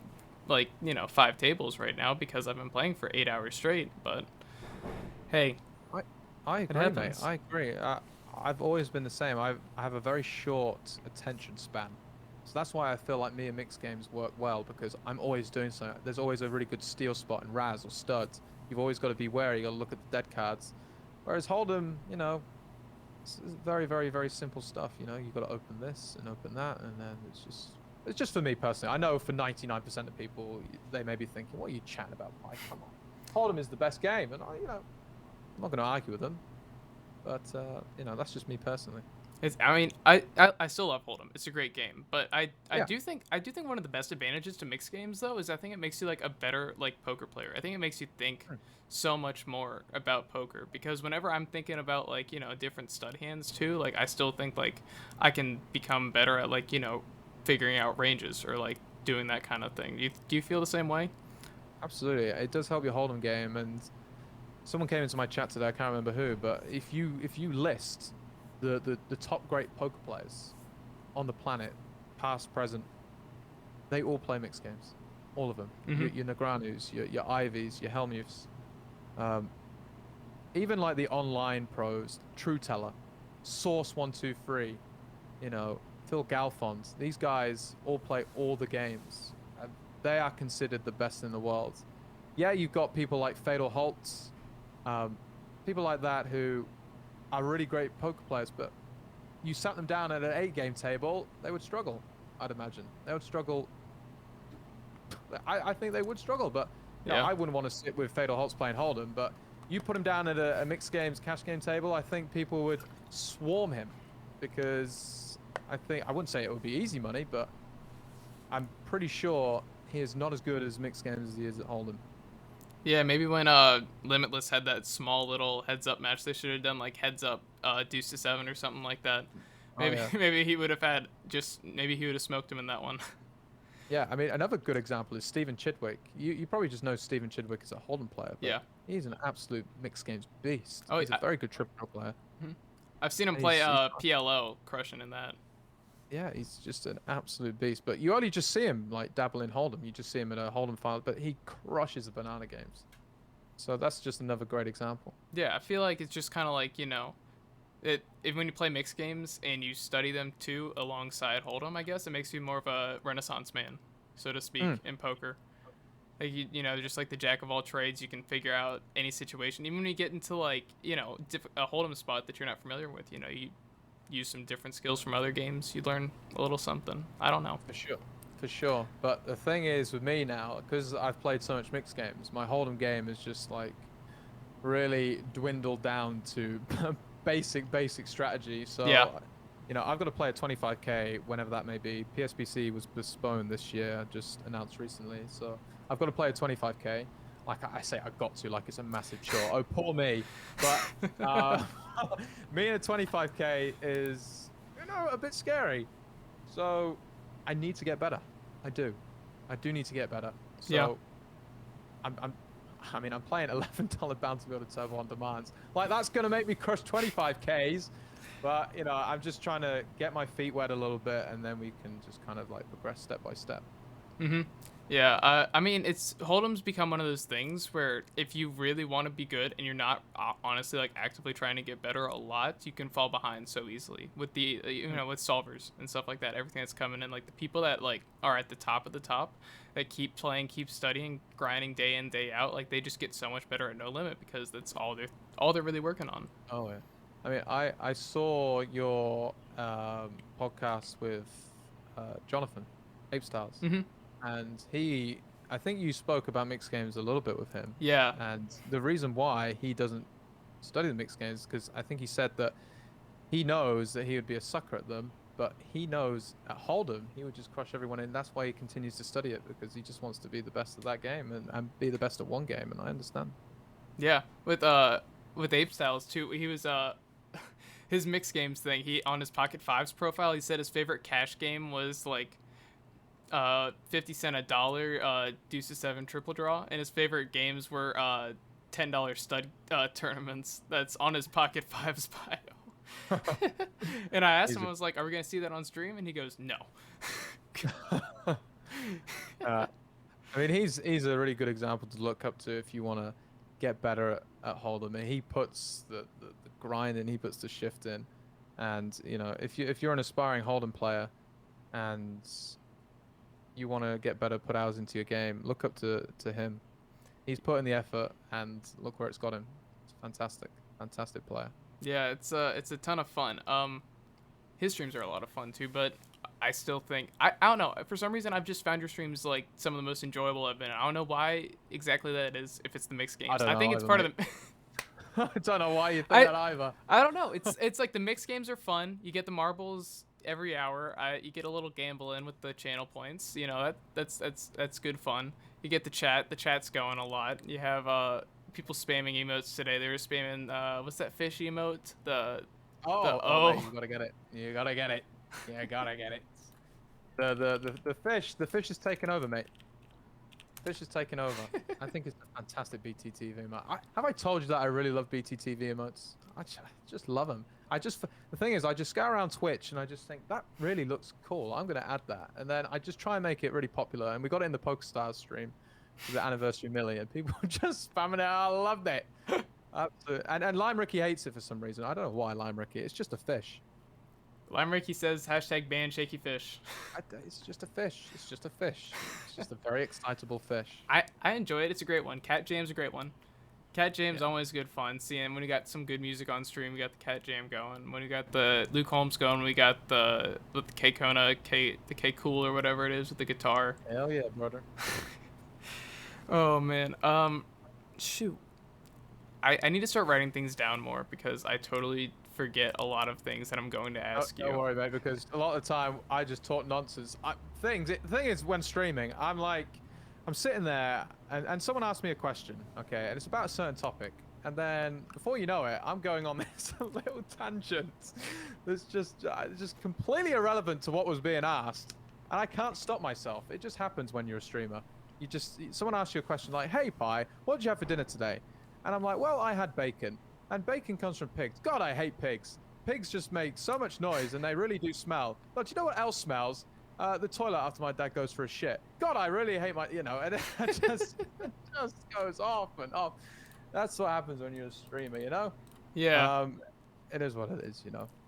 like 5 tables right now because I've been playing for 8 hours straight. But hey, I agree, mate. I agree. I've always been the same. I have a very short attention span. So that's why I feel like me and mixed games work well, because I'm always doing something. There's always a really good steal spot in Raz or Studs. You've always got to be wary. You got to look at the dead cards. Whereas Hold'em, it's very, very, very simple stuff. You've got to open this and open that, and then it's just for me personally. I know for 99% of people, they may be thinking, what are you chatting about, Mike? Come on. Hold'em is the best game, and I'm not going to argue with them. But that's just me personally. I still love Hold'em. It's a great game, but I do think one of the best advantages to mixed games though is I think it makes you like a better like poker player. I think it makes you think so much more about poker, because whenever I'm thinking about like different stud hands too, like I still think like I can become better at like figuring out ranges or like doing that kind of thing. Do you feel the same way? Absolutely, it does help your Hold'em game, and someone came into my chat today. I can't remember who, but if you list the top great poker players on the planet, past, present, they all play mixed games, all of them. Hmm. Your Negranus, your Ivies, your Helmuths, even like the online pros, True Teller, Source 123, you know, Phil Galfond. These guys all play all the games. They are considered the best in the world. Yeah, you've got people like Fatal Holtz, people like that who are really great poker players, but you sat them down at an 8-game table, they would struggle. I'd imagine they would struggle. I think they would struggle, but you know, Yeah. I wouldn't want to sit with Fatal Holtz playing Hold'em. But you put him down at a mixed games cash game table, I think people would swarm him, because I wouldn't say it would be easy money, but I'm pretty sure he is not as good as mixed games as he is at Hold'em. Yeah, maybe when Limitless had that small little heads up match, they should have done like heads up deuce to 7 or something like that. Oh Maybe yeah. maybe he would have had maybe he would have smoked him in that one. Yeah, I mean, another good example is Stephen Chidwick. You probably just know Stephen Chidwick as a Hold'em player, but Yeah. he's an absolute mixed games beast. Oh, He's a very good triple player. I've seen him And play he's PLO, crushing in that. yeah, he's just an absolute beast. But you only just see him like dabble in Hold'em. You just see him in a Hold'em file, but he crushes the banana games. So that's just another great example. Yeah, I feel like it's just kind of like, when you play mixed games and you study them too alongside Hold'em, I guess it makes you more of a renaissance man, so to speak, in poker. Like just like the jack of all trades, you can figure out any situation. Even when you get into like a Hold'em spot that you're not familiar with, you use some different skills from other games. You learn a little something. I don't know. For sure. For sure. But the thing is with me now, because I've played so much mixed games, my Hold'em game is just like really dwindled down to basic strategy. So, Yeah. I've got to play a 25k whenever that may be. PSBC was postponed this year, just announced recently. So I've got to play a 25k. Like I say, I've got to, like it's a massive chore. Oh, poor me. But me and a 25k is, a bit scary. So I need to get better. I do need to get better. So Yeah. I'm playing $11 Bounty Builder Turbo on demands. Like that's gonna make me crush 25Ks. But I'm just trying to get my feet wet a little bit, and then we can just kind of like progress step by step. Yeah, I mean, Hold'em's become one of those things where if you really want to be good and you're not honestly like actively trying to get better a lot, you can fall behind so easily with the with solvers and stuff like that. Everything that's coming in, like the people that like are at the top of the top, that keep playing, keep studying, grinding day in day out, like they just get so much better at No Limit because that's all they're really working on. Oh yeah. I mean, I saw your podcast with Jonathan Ape Stars. And I think you spoke about mixed games a little bit with him. Yeah. And the reason why he doesn't study the mixed games is because I think he said that he knows that he would be a sucker at them, but he knows at Hold'em he would just crush everyone in. That's why he continues to study it, because he just wants to be the best at that game and be the best at one game. And I understand. Yeah. With Ape Styles too, he was his mixed games thing. He on his Pocket Fives profile, he said his favorite cash game was like 50 cent a dollar deuce to 7 triple draw, and his favorite games were $10 stud tournaments. That's on his Pocket Fives bio. And I asked him, I was like, are we gonna see that on stream? And he goes, no. I mean, he's a really good example to look up to if you want to get better at Hold'em. I mean, he puts the grind in, he puts the shift in, and if you're an aspiring Hold'em player and you want to get better, put hours into your game, look up to him. He's put in the effort, and look where it's got him. It's fantastic player. Yeah, it's a ton of fun. His streams are a lot of fun too, but I still think I don't know. For some reason, I've just found your streams like some of the most enjoyable I've been. I don't know why exactly that is. If it's the mixed games, I think it's part of the. I don't know why you think that either. I don't know. It's like the mixed games are fun. You get the marbles every hour. You get a little gamble in with the channel points. That's good fun. You get the chat. The chat's going a lot. You have people spamming emotes today. They were spamming what's that fish emote? Mate, you gotta get it. You gotta get it. Yeah, gotta get it. The fish is taking over, mate. Fish is taking over. I think it's a fantastic BTTV emote. Have I told you that I really love BTTV emotes? I just love them. The thing is, I just go around Twitch and I just think that really looks cool. I'm gonna add that, and then I just try and make it really popular. And we got it in the PokerStars stream, for the anniversary milli, and people were just spamming it. I loved it. Absolutely. And Lime Ricky hates it for some reason. I don't know why Lime Ricky. It's just a fish. Lime Ricky says hashtag ban shaky fish. It's just a fish. It's just a fish. It's just a very excitable fish. I enjoy it. It's a great one. Cat Jam's a great one. Cat Jam's Yeah. always good fun. Seeing when we got some good music on stream, we got the Cat Jam going. When we got the Luke Holmes going, we got the with the K Kona, the K Cool or whatever it is with the guitar. Hell yeah, brother. Oh man. Shoot. I need to start writing things down more because I totally forget a lot of things that I'm going to ask you. Don't worry, mate, because a lot of the time I just talk nonsense. The thing is, when streaming, I'm sitting there and someone asks me a question, okay, and it's about a certain topic, and then before you know it, I'm going on this little tangent that's just completely irrelevant to what was being asked, and I can't stop myself. It just happens when you're a streamer. Someone asks you a question like, "Hey, Pi, what did you have for dinner today?" And I'm like, "Well, I had bacon." And bacon comes from pigs. God, I hate pigs. Pigs just make so much noise, and they really do smell. But you know what else smells? The toilet after my dad goes for a shit. God, I really hate my, and it just goes off and off. That's what happens when you're a streamer, Yeah. It is what it is,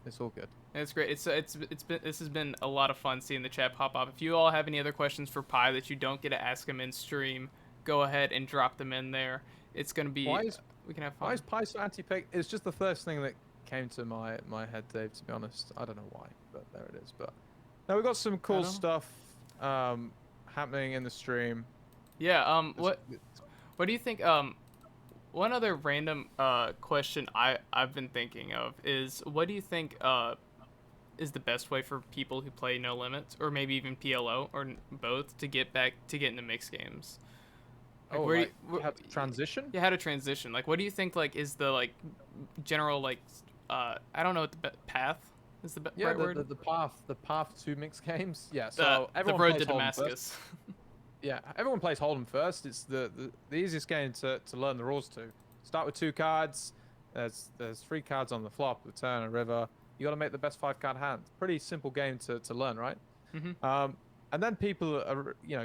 It's all good. It's great. This has been a lot of fun seeing the chat pop up. If you all have any other questions for Pi that you don't get to ask him in stream, go ahead and drop them in there. It's gonna be we can have fun. Why is Pi so anti-pig? It's just the first thing that came to my head, Dave. To be honest, I don't know why, but there it is. But now we got some cool stuff happening in the stream. Yeah. What do you think? One other random question I've been thinking of is, what do you think is the best way for people who play No Limits or maybe even PLO or both to get into mixed games? Like, how to transition? Yeah, how to transition. Like, what do you think? Like, is the general I don't know what the path is the right word. The path to mixed games. Yeah. So the everyone road plays to Hold'em Damascus. Yeah, everyone plays Hold'em first. It's the easiest game to learn the rules to. Start with 2 cards. There's 3 cards on the flop, a turn, a river. You got to make the best 5-card hand. Pretty simple game to learn, right? Mm-hmm. And then people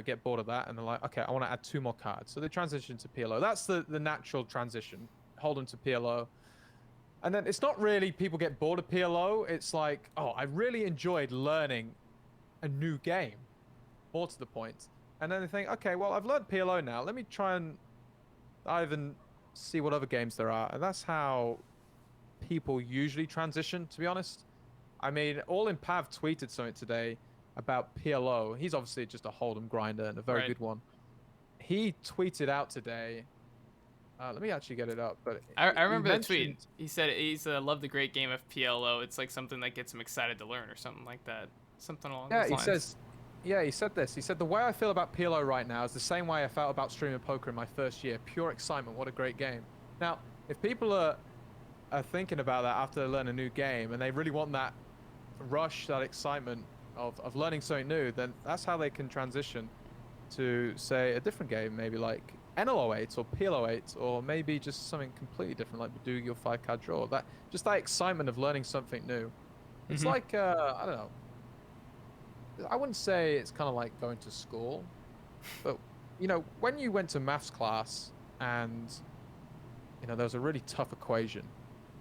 get bored of that and they're like, okay, I want to add 2 more cards. So they transition to PLO. That's the natural transition. Hold'em to PLO. And then it's not really people get bored of PLO. It's like, oh, I really enjoyed learning a new game. More to the point. And then they think, okay, well, I've learned PLO now. Let me try and dive and see what other games there are. And that's how people usually transition, to be honest. I mean, All in Pav tweeted something today about PLO. He's obviously just a Hold'em grinder and a very good one. He tweeted out today. Let me actually get it up. But I remember the tweet. He said he's loved the great game of PLO. It's like something that gets him excited to learn or something like that. Something along those lines. He said this. He said, the way I feel about PLO right now is the same way I felt about streaming poker in my first year. Pure excitement. What a great game. Now, if people are thinking about that after they learn a new game and they really want that rush, that excitement of learning something new, then that's how they can transition to, say, a different game, maybe like NL08 or PL08, or maybe just something completely different, like doing your 5-card draw. That excitement of learning something new. It's like, I don't know. I wouldn't say it's kind of like going to school, but when you went to maths class and there was a really tough equation,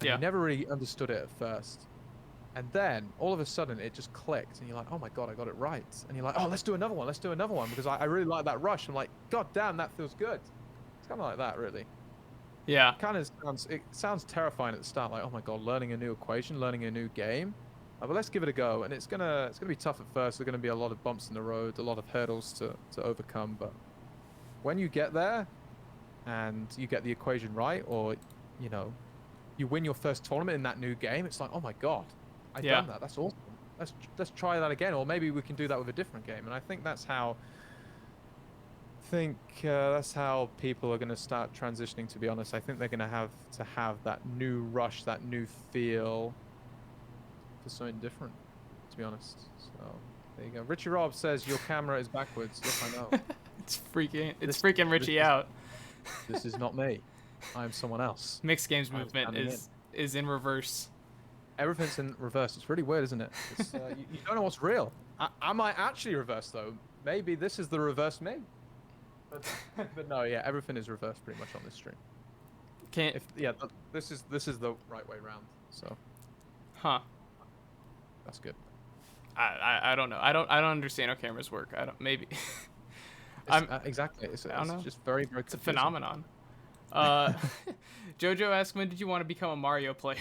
and you never really understood it at first, and then all of a sudden it just clicked, and you're like, oh my god, I got it right, and you're like, oh, let's do another one, because I really like that rush. I'm like, god damn, that feels good. It's kind of like that, really. Yeah. It sounds terrifying at the start, like, oh my god, learning a new equation, learning a new game. But let's give it a go, and it's gonna be tough at first. There's gonna be a lot of bumps in the road, a lot of hurdles to overcome. But when you get there, and you get the equation right, or you win your first tournament in that new game, it's like, oh my god, I've done that. That's awesome. Let's try that again, or maybe we can do that with a different game. And I think that's how people are gonna start transitioning. To be honest, I think they're gonna have to have that new rush, that new feel, for something different, to be honest. So there you go. Richie Rob says your camera is backwards. Yes, I know. It's freaking This Richie is out. this is not me. I am someone else. Mixed games I'm movement standing in. is in reverse. Everything's in reverse. It's really weird, isn't it? It's, you don't know what's real. I might actually reverse though. Maybe this is the reverse me. But, but no, yeah, everything is reversed pretty much on this stream. Can't. This is the right way round. So Huh. that's good. I don't know. I don't understand how cameras work. I don't. Maybe. Exactly. It's I don't know. just very very. It's a confusing. phenomenon. Jojo asked, when did you want to become a Mario player?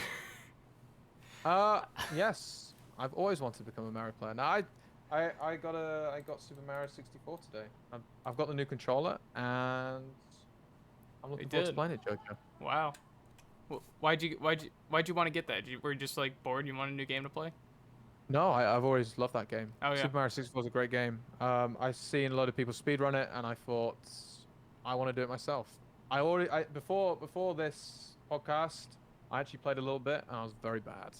Yes. I've always wanted to become a Mario player. Now I got Super Mario 64 today. I've got the new controller and I'm looking forward to playing it, Jojo. Wow. Why'd you want to get that? Were you just like bored? You want a new game to play? No, I've always loved that game. Oh, yeah. Super Mario 64 is a great game. I've seen a lot of people speedrun it, and I thought I want to do it myself. Before this podcast, I actually played a little bit, and I was very bad.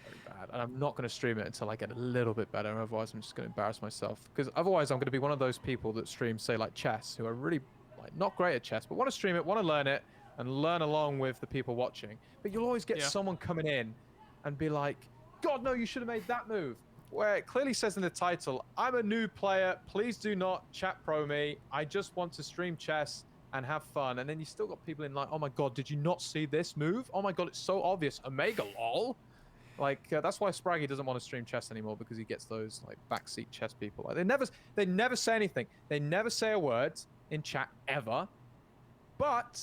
Very bad. And I'm not going to stream it until I get a little bit better. Otherwise, I'm just going to embarrass myself. Because otherwise, I'm going to be one of those people that stream, say, like chess, who are really like not great at chess, but want to stream it, want to learn it, and learn along with the people watching. But you'll always get someone coming in and be like, God, no, you should have made that move. Where it clearly says in the title, I'm a new player. Please do not chat pro me. I just want to stream chess and have fun. And then you still got people in like, oh my God, did you not see this move? Oh my God, it's so obvious. Omega lol. Like, that's why Spraggy doesn't want to stream chess anymore, because he gets those like backseat chess people. Like, they never say anything. They never say a word in chat ever. But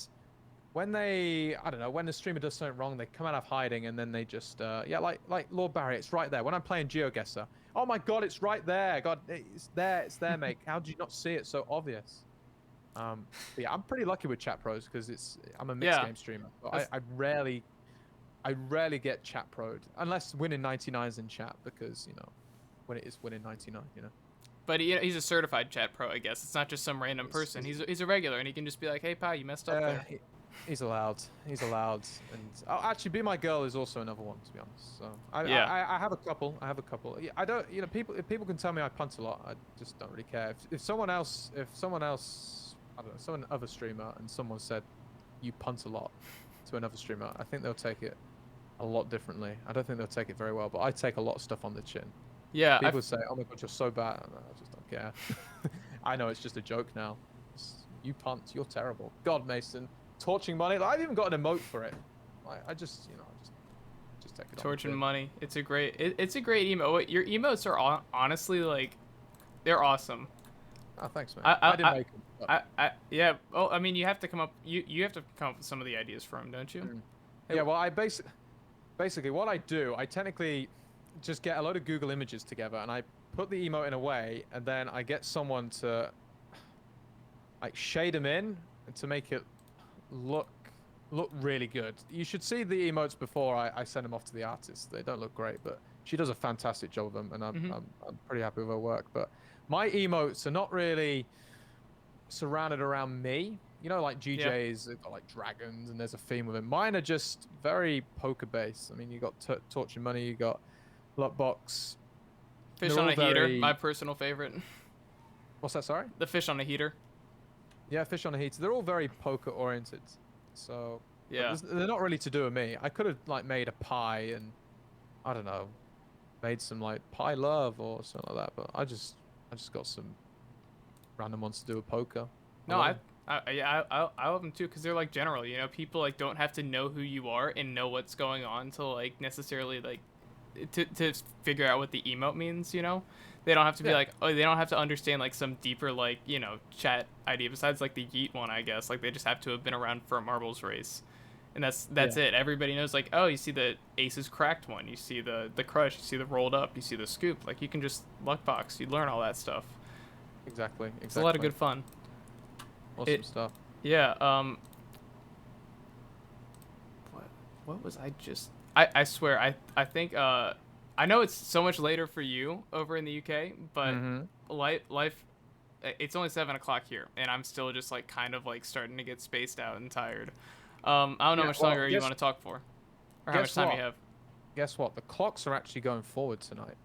when I don't know, when the streamer does something wrong, they come out of hiding and then they just, like Lord Barry, it's right there. When I'm playing GeoGuessr, oh my God, it's right there. God, it's there, mate. How did you not see it? So obvious. But yeah, I'm pretty lucky with chat pros because I'm a mixed game streamer. So I rarely get chat pro'd unless winning 99s in chat, because when it is winning 99, But he's a certified chat pro, I guess. It's not just some random person. He's a regular, and he can just be like, "Hey, pal, you messed up there." He's allowed. He's allowed. And actually, Be My Girl is also another one, to be honest. So I have a couple. Yeah, I don't. People can tell me I punt a lot. I just don't really care. If someone else, I don't know, someone other streamer, and someone said you punt a lot to another streamer, I think they'll take it a lot differently. I don't think they'll take it very well, but I take a lot of stuff on the chin. Yeah. People say, "Oh my God, you're so bad." I just don't care. I know it's just a joke now. You punt. You're terrible. God, Mason. Torching money. Like, I've even got an emote for it. I just take it. Torching money. It's a great emote. Your emotes are honestly like, they're awesome. Oh, thanks, man. I didn't make them. Yeah. Oh, I mean, you have to come up. You have to come up with some of the ideas for them, don't you? Yeah. Well, I basically what I do, I technically just get a load of Google images together and I put the emote in a way, and then I get someone to like shade them in to make it look really good. You should see the emotes before I send them off to the artist. They don't look great, but she does a fantastic job of them, and I'm pretty happy with her work. But my emotes are not really surrounded around me. Like GJ's, they've got like dragons, and there's a theme with it. Mine are just very poker based. I mean, you got Torture Money, you got Luckbox. Fish on a heater, my personal favorite. What's that? Sorry? The fish on a heater. Yeah, fish on a heater. They're all very poker oriented, so yeah, they're not really to do with me. I could have like made a pie and I don't know, made some like pie love or something like that. But I just got some random ones to do with poker. No, I love them too, because they're like general. People like don't have to know who you are and know what's going on to like necessarily like to figure out what the emote means. They don't have to be like, oh, they don't have to understand like some deeper like chat idea besides like the yeet one, I guess. Like they just have to have been around for a marbles race, and that's it. Everybody knows like, oh, you see the aces cracked one, you see the crush, you see the rolled up, you see the scoop. Like you can just luckbox, you learn all that stuff. Exactly. It's a lot of good fun. Awesome stuff. Yeah. What was I just? I swear I think I know it's so much later for you over in the UK, but life, it's only 7 o'clock here, and I'm still just like kind of like starting to get spaced out and tired. I don't know how much longer you want to talk for, or how much time you have. Guess what? The clocks are actually going forward tonight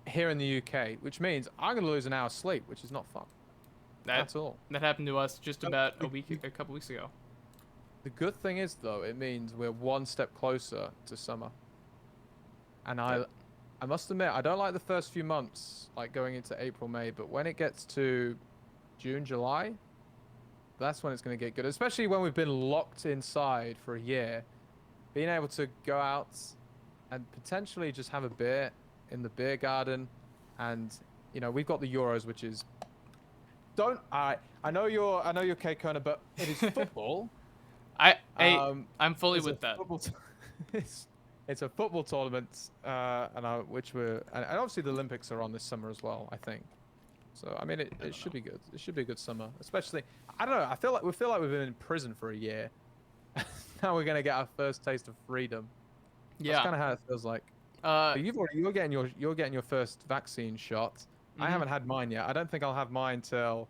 here in the UK, which means I'm going to lose an hour's sleep, which is not fun. That at all. that happened to us just No, about the, the, a couple weeks ago. the good thing is though, it means we're one step closer to summer. And Yep. I must admit, I don't like the first few months, like going into April, May, but when it gets to June, July, that's when it's going to get good. Especially when we've been locked inside for a year, being able to go out and potentially just have a beer in the beer garden, and we've got the Euros, which is don't I know you're K Kona, but it is football. Hey, Um, I'm fully it's a with that. football. It's a football tournament, and obviously the Olympics are on this summer as well, I think. So I mean, I it don't know. should be good. It should be a good summer, especially. I don't know. I feel like we've been in prison for a year. Now we're gonna get our first taste of freedom. That's Yeah. kind of how it feels like. Uh. But you're getting your first vaccine shot. I Mhm. haven't had mine yet. I don't think I'll have mine till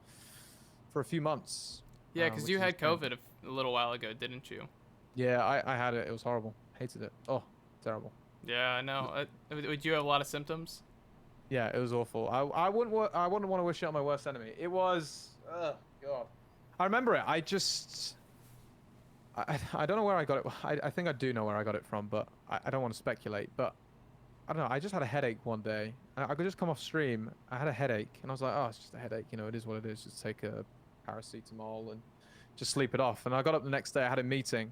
for a few months, Yeah, because which you is a had shame. COVID a little while ago, didn't you? Yeah, I had it. It was horrible. Hated it. Oh, terrible. Yeah, I know. Would you have a lot of symptoms? Yeah, it was awful. I wouldn't want to wish it on my worst enemy. It was. Oh God. I remember it. I don't know where I got it. I think I do know where I got it from, but I don't want to speculate. But I don't know. I just had a headache one day. I could just come off stream. I had a headache, and I was like, oh, it's just a headache. It is what it is. Just take a paracetamol and just sleep it off. And I got up the next day. I had a meeting,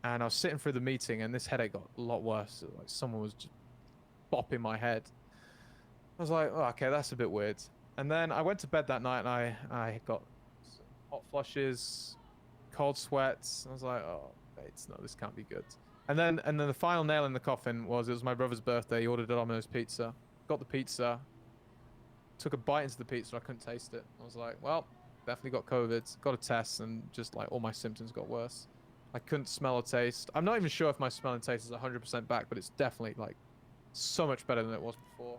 and I was sitting through the meeting, and this headache got a lot worse. Like someone was just bopping my head. I was like, oh, okay, that's a bit weird. And then I went to bed that night, and I got hot flushes, cold sweats. I was like, oh, mates, no, this can't be good. And then the final nail in the coffin was it was my brother's birthday. He ordered a Domino's pizza. Got the pizza. Took a bite into the pizza. I couldn't taste it. I was like, well, definitely got COVID. Got a test, and just like all my symptoms got worse. I couldn't smell or taste. I'm not even sure if my smell and taste is 100% back, but it's definitely like so much better than it was before.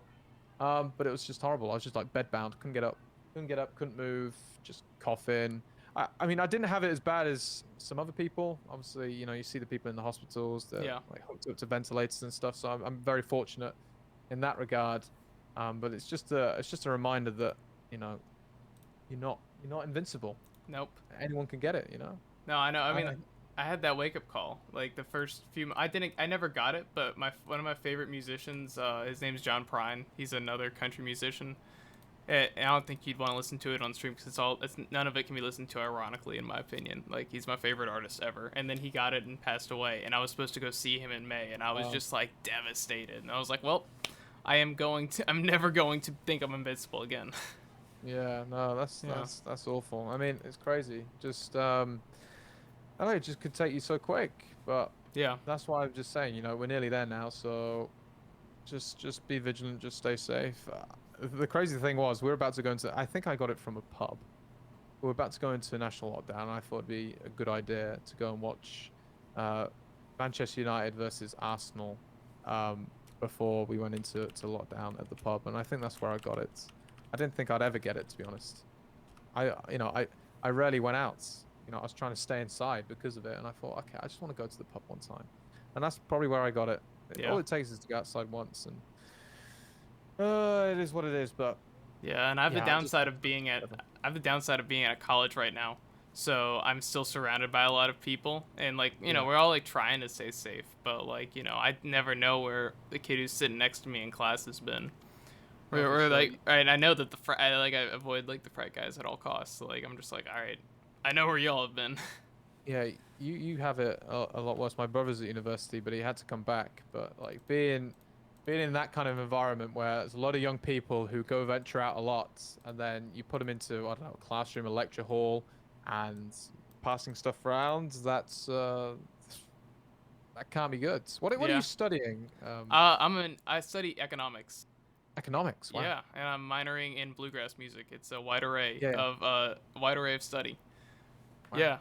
But it was just horrible. I was just like bedbound. Couldn't get up. Couldn't get up. Couldn't move. Just coughing. I mean, I didn't have it as bad as some other people. Obviously, you see the people in the hospitals that Yeah. like hooked up to ventilators and stuff. So I'm very fortunate in that regard. But it's just a reminder that you know you're not invincible. Nope. Anyone can get it. No, I know. I mean, I, I had that wake up call. Like the first few, I never got it, but one of my favorite musicians, his name's John Prine. He's another country musician. And I don't think you'd want to listen to it on stream because none of it can be listened to ironically, in my opinion. Like he's my favorite artist ever. And then he got it and passed away, and I was supposed to go see him in May, and I was just like devastated. And I was like, well, I'm never going to think I'm invincible again. yeah, no, Yeah. that's awful. I mean, it's crazy. Just I don't know, it just could take you so quick, but Yeah. that's why I'm just saying, we're nearly there now, so just be vigilant, just stay safe. The crazy thing was, we were about to go into, I think I got it from a pub. We were about to go into national lockdown, and I thought it'd be a good idea to go and watch Manchester United versus Arsenal before we went into lockdown at the pub, and I think that's where I got it. I didn't think I'd ever get it, to be honest. I rarely went out. I was trying to stay inside because of it, and I thought, okay, I just want to go to the pub one time, and that's probably where I got it. Yeah. All it takes is to go outside once, and it is what it is. But Yeah, and I have yeah, the downside of being at college right now. So I'm still surrounded by a lot of people, and like Yeah. we're all like trying to stay safe, but like I never know where the kid who's sitting next to me in class has been. No, for Or sure. like, right, I know that I avoid like the frat guys at all costs. So like I'm just like, all right, I know where y'all have been. Yeah, you have it a lot worse. My brother's at university, but he had to come back. But like being in that kind of environment where there's a lot of young people who go venture out a lot, and then you put them into, I don't know, a classroom, a lecture hall, and passing stuff around, that can't be good. What are Yeah. you studying? I study economics. Economics. Wow. Yeah, and I'm minoring in bluegrass music. It's a wide array Yeah. of study. Wow. Yeah.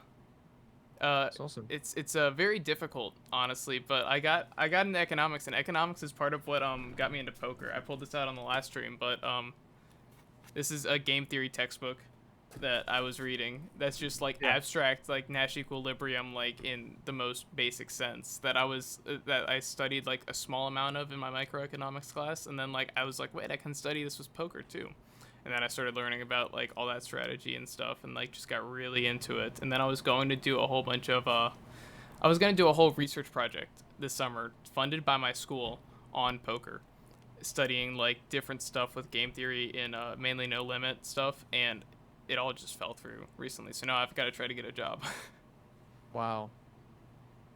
That's awesome. It's very difficult, honestly, but I got into economics, and economics is part of what got me into poker. I pulled this out on the last stream, but this is a game theory textbook that I was reading. That's just like Yeah. abstract, like Nash equilibrium, like in the most basic sense. That I studied like a small amount of in my microeconomics class, and then like I was like, wait, I can study this with poker too. And then I started learning about like all that strategy and stuff, and like just got really into it. And then I was going to do a whole bunch of I was going to do a whole research project this summer funded by my school on poker, studying like different stuff with game theory and mainly no limit stuff, and it all just fell through recently. So now I've got to try to get a job. Wow.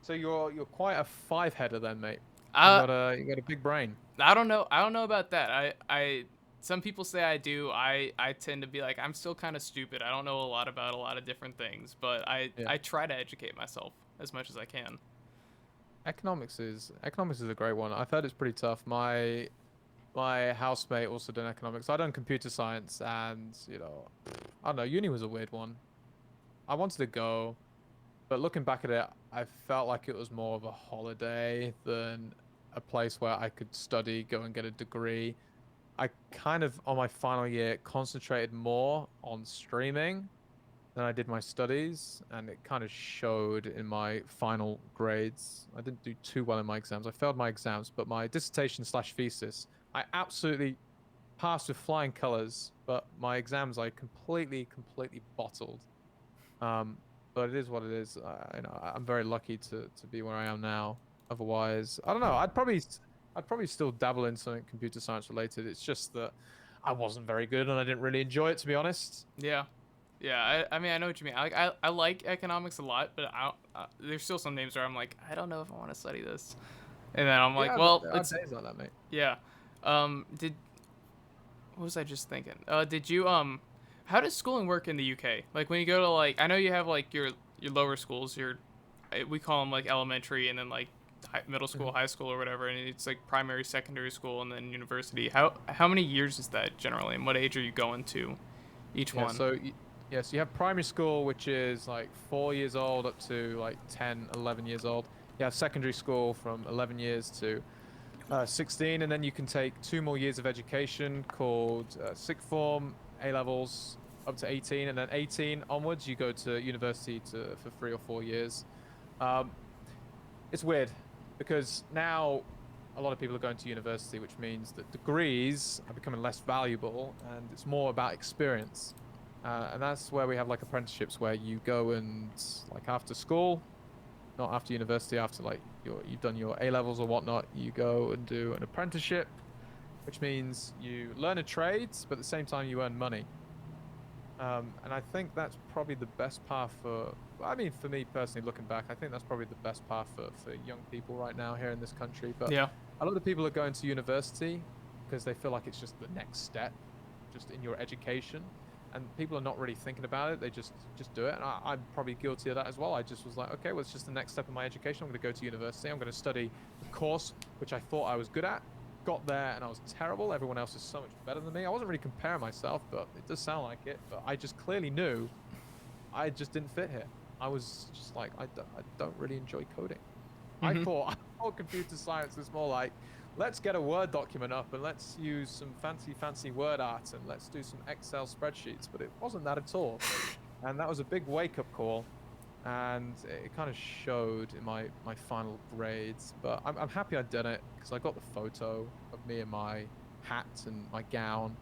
So you're quite a five header then, mate. uh, You got a big brain. I don't know. I don't know about that. Some people say I do. I tend to be like I'm still kind of stupid. I don't know a lot about a lot of different things, but Yeah. I try to educate myself as much as I can. Economics is a great one. I've heard it's pretty tough. My housemate also done economics. I done computer science, and I don't know. Uni was a weird one. I wanted to go, but looking back at it, I felt like it was more of a holiday than a place where I could study, go and get a degree. I kind of, on my final year, concentrated more on streaming than I did my studies, and it kind of showed in my final grades. I didn't do too well in my exams. I failed my exams, but my dissertation slash thesis, I absolutely passed with flying colors, but my exams I completely bottled. Um, but it is what it is. I'm very lucky to be where I am now. Otherwise, I don't know. I'd probably still dabble in something computer science related. It's just that I wasn't very good and I didn't really enjoy it, to be honest. Yeah, yeah. I mean I know what you mean. I like economics a lot, but there's still some names where I'm like I don't know if I want to study this. And then I'm like, Yeah, well, there are it's days like that, mate. yeah. Did what was I just thinking? Did you how does schooling work in the UK? Like when you go to like I know you have like your lower schools, your we call them like elementary and then like middle school, Mhm. high school or whatever, and it's like primary, secondary school and then university. How many years is that generally, and what age are you going to each Yeah, one? so you have primary school, which is like 4 years old up to like 10, 11 years old. You have secondary school from 11 years to 16, and then you can take 2 more years of education called sixth form, A levels, up to 18, and then 18 onwards you go to university for 3 or 4 years. Um, it's weird because now a lot of people are going to university, which means that degrees are becoming less valuable, and it's more about experience. And that's where we have like apprenticeships where you go and like after school, not after university, after like you've done your A levels or whatnot, you go and do an apprenticeship, which means you learn a trade, but at the same time you earn money. And I think that's probably the best path for, well, I mean, for me personally, looking back, I think that's probably the best path for young people right now here in this country. But Yeah. a lot of people are going to university because they feel like it's just the next step, just in your education. And people are not really thinking about it. They just do it. And I'm probably guilty of that as well. I just was like, okay, well, it's just the next step in my education. I'm going to go to university. I'm going to study a course which I thought I was good at. Got there and I was terrible. Everyone else is so much better than me. I wasn't really comparing myself, but it does sound like it. But I just clearly knew I just didn't fit here. I was just like, I don't really enjoy coding. I Mhm. thought, I thought computer science was more like, let's get a Word document up and let's use some fancy word art and let's do some Excel spreadsheets. But it wasn't that at all. And that was a big wake-up call. And it kind of showed in my final grades. But I'm happy I did it because I got the photo of me in my hat and my gown.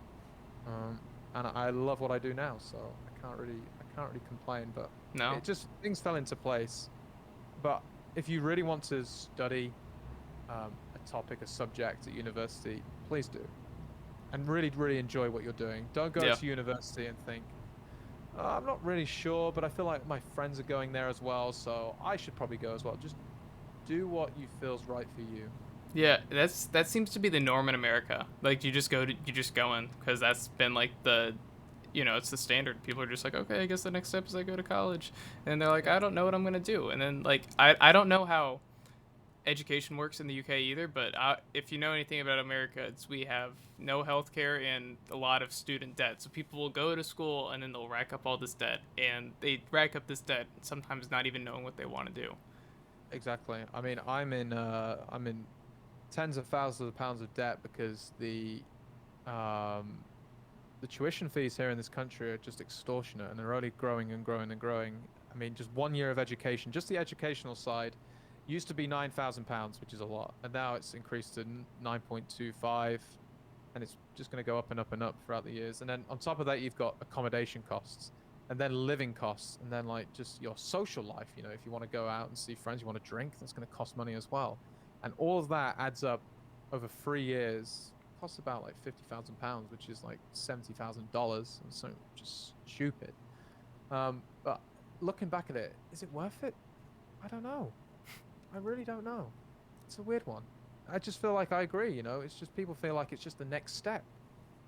And I love what I do now, so I can't really complain. But No. it just things fell into place. But if you really want to study a topic, a subject at university, please do, and really enjoy what you're doing. Don't go Yeah. to university and think, I'm not really sure, but I feel like my friends are going there as well, so I should probably go as well. Just do what you feels right for you. Yeah, that seems to be the norm in America. Like you just go in because that's been like the it's the standard. People are just like, okay, I guess the next step is I go to college, and they're like, Yeah, I don't know what I'm gonna do, and then like I don't know how education works in the UK either, but if you know anything about America, it's we have no health care and a lot of student debt. So people will go to school and then they'll rack up all this debt, and they rack up this debt sometimes not even knowing what they want to do. exactly. I mean, I'm in tens of thousands of pounds of debt because um the tuition fees here in this country are just extortionate, and they're only growing and growing and growing. I mean, just 1 year of education, just the educational side, used to be £9,000, which is a lot, and now it's increased to 9.25. and it's just going to go up and up and up throughout the years. And then on top of that, you've got accommodation costs, and then living costs, and then like just your social life. You know, if you want to go out and see friends, you want to drink, that's going to cost money as well. And all of that adds up over 3 years. Costs about like £50,000, which is like $70,000, and so just stupid. But looking back at it, is it worth it? I don't know. I really don't know. It's a weird one. I just feel like I agree, you know, it's just people feel like it's just the next step.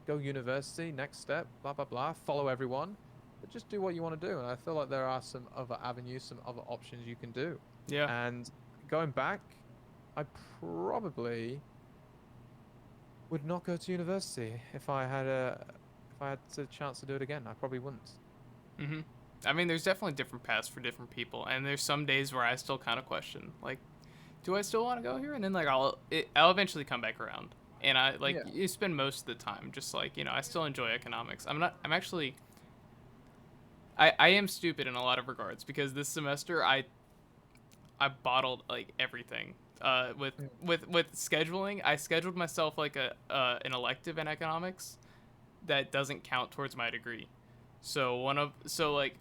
Go university, next step, blah, blah, blah, follow everyone, but just do what you want to do. And I feel like there are some other avenues, some other options you can do. Yeah. And going back, I probably would not go to university if I had the chance to do it again. I probably wouldn't. Mm-hmm. I mean, there's definitely different paths for different people, and there's some days where I still kind of question, like, do I still want to go here? And then like I'll eventually come back around, and I like Yeah. you spend most of the time just like I still enjoy economics. I'm actually I am stupid in a lot of regards because this semester I bottled like everything. With Mm. scheduling, I scheduled myself like a an elective in economics that doesn't count towards my degree. So like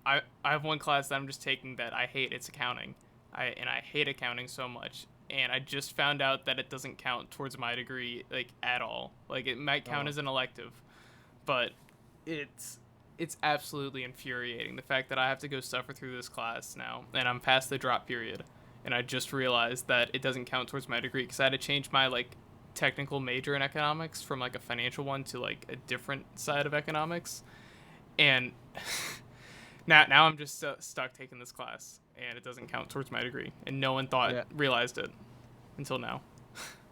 I have one class that I'm just taking that I hate. It's accounting. I hate accounting so much. And I just found out that it doesn't count towards my degree like at all. Like it might count Oh. as an elective, but it's absolutely infuriating the fact that I have to go suffer through this class now, and I'm past the drop period, and I just realized that it doesn't count towards my degree because I had to change my like technical major in economics from like a financial one to like a different side of economics, and now I'm just stuck taking this class, and it doesn't count towards my degree, and no one Yeah. realized it until now.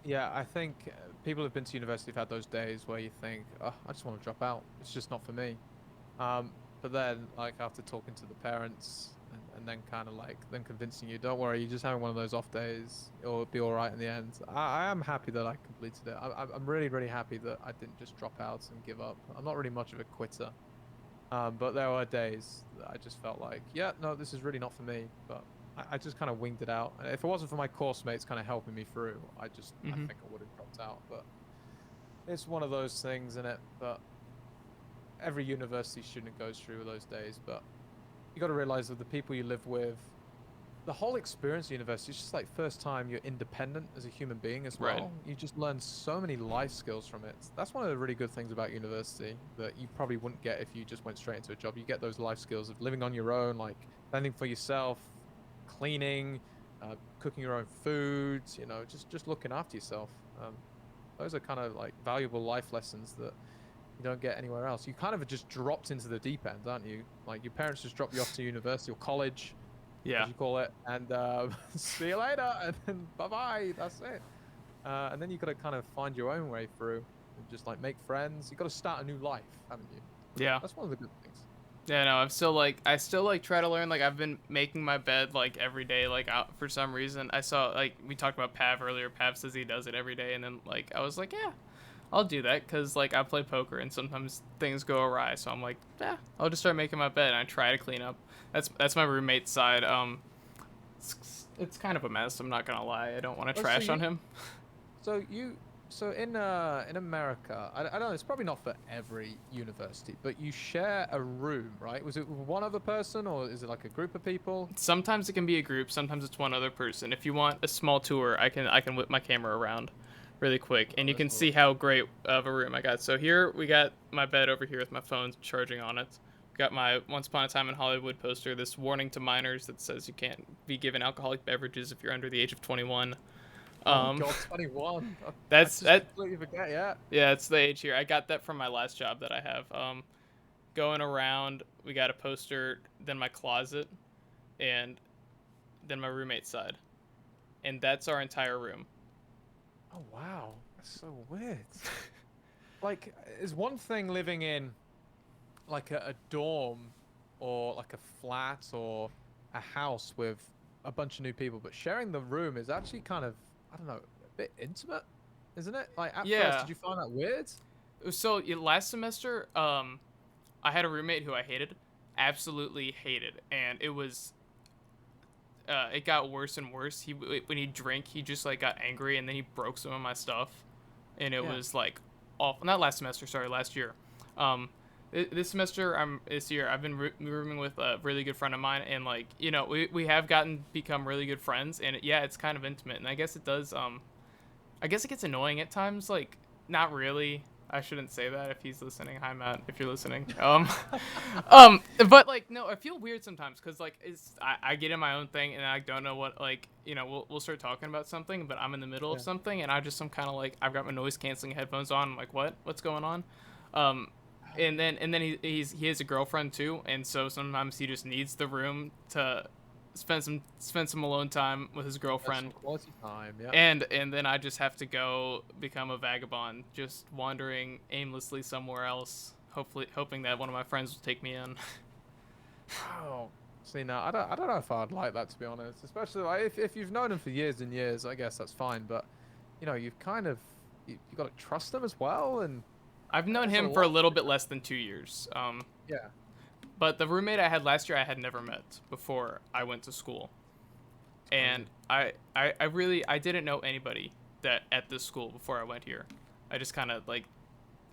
Yeah, I think people who've been to university have had those days where you think, oh, I just want to drop out. It's just not for me. But then, like, after talking to the parents and then kind of like them convincing you, don't worry, you're just having one of those off days. It'll be all right in the end. I am happy that I completed it. I'm really, really happy that I didn't just drop out and give up. I'm not really much of a quitter. But there were days that I just felt like, yeah, no, this is really not for me. But I just kind of winged it out. And if it wasn't for my course mates kind of helping me through, I Hmm. think I would have dropped out. But it's one of those things, in it. But every university student goes through those days. But you got to realize that the people you live with, the whole experience of university is just like first time you're independent as a human being as well. Right. You just learn so many life skills from it. That's one of the really good things about university that you probably wouldn't get if you just went straight into a job. You get those life skills of living on your own, like fending for yourself, cleaning, cooking your own foods, you know, just looking after yourself. Those are kind of like valuable life lessons that you don't get anywhere else. You kind of just dropped into the deep end, aren't you? Like your parents just dropped you off to university or college, Yeah. as you call it, and see you later, and then bye bye. That's it. And then you got to kind of find your own way through, and just like make friends. You got to start a new life, haven't you? Yeah. That's one of the good things. Yeah, no, I still like try to learn. Like I've been making my bed like every day. Like out for some reason, I saw like we talked about Pav earlier. Pav says he does it every day, and then like I was like, yeah, I'll do that because like I play poker and sometimes things go awry. So I'm like, yeah, I'll just start making my bed and I try to clean up. That's my roommate's side. It's kind of a mess. I'm not gonna lie. I don't want to Oh, trash on him. So you, so in America, I don't know. It's probably not for every university, but you share a room, right? Was it with one other person, or is it like a group of people? Sometimes it can be a group. Sometimes it's one other person. If you want a small tour, I can whip my camera around really quick, Oh, and you let's can have a see look. how great of a room I got. So here we got my bed over here with my phone charging on it. Got my Once Upon a Time in Hollywood poster. This warning to minors that says you can't be given alcoholic beverages if you're under the age of 21. Oh Um, God, 21. I that's just that. completely forget. Yeah. Yeah, it's the age here. I got that from my last job that I have. Going around, we got a poster, then my closet, and then my roommate's side, and that's our entire room. Oh wow, that's so weird. Like, is one thing living in like a dorm or like a flat or a house with a bunch of new people, but sharing the room is actually kind of, I don't know, a bit intimate, isn't it? Like at first, Yeah. did you find that weird? So last semester, I had a roommate who I hated, absolutely hated, and it got worse and worse. When he drank, he just like got angry, and then he broke some of my stuff, and it Yeah. was like awful. Not last semester, sorry, last year. This year I've been rooming with a really good friend of mine, and like we have become really good friends, and yeah, it's kind of intimate, and I guess it does. I guess it gets annoying at times. Like, not really. I shouldn't say that if he's listening. Hi, Matt, if you're listening. But like, no, I feel weird sometimes because like I get in my own thing and I don't know what like we'll start talking about something, but I'm in the middle of Yeah. something and I'm kind of like I've got my noise canceling headphones on. I'm like, what's going on? Um, and then he has a girlfriend too, and so sometimes he just needs the room to spend some alone time with his That's some girlfriend, quality time. Yeah. and then I just have to go become a vagabond, just wandering aimlessly somewhere else, hopefully hoping that one of my friends will take me in. Oh, see now, I don't know if I'd like that, to be honest. Especially like if you've known him for years and years, I guess that's fine. But you've kind of you got to trust them as well, and I've known there's a him for a lot. little bit less than 2 years. Yeah. But the roommate I had last year I had never met before I went to school, It's and crazy. I really I didn't know anybody that at this school before I went here. I just kind of like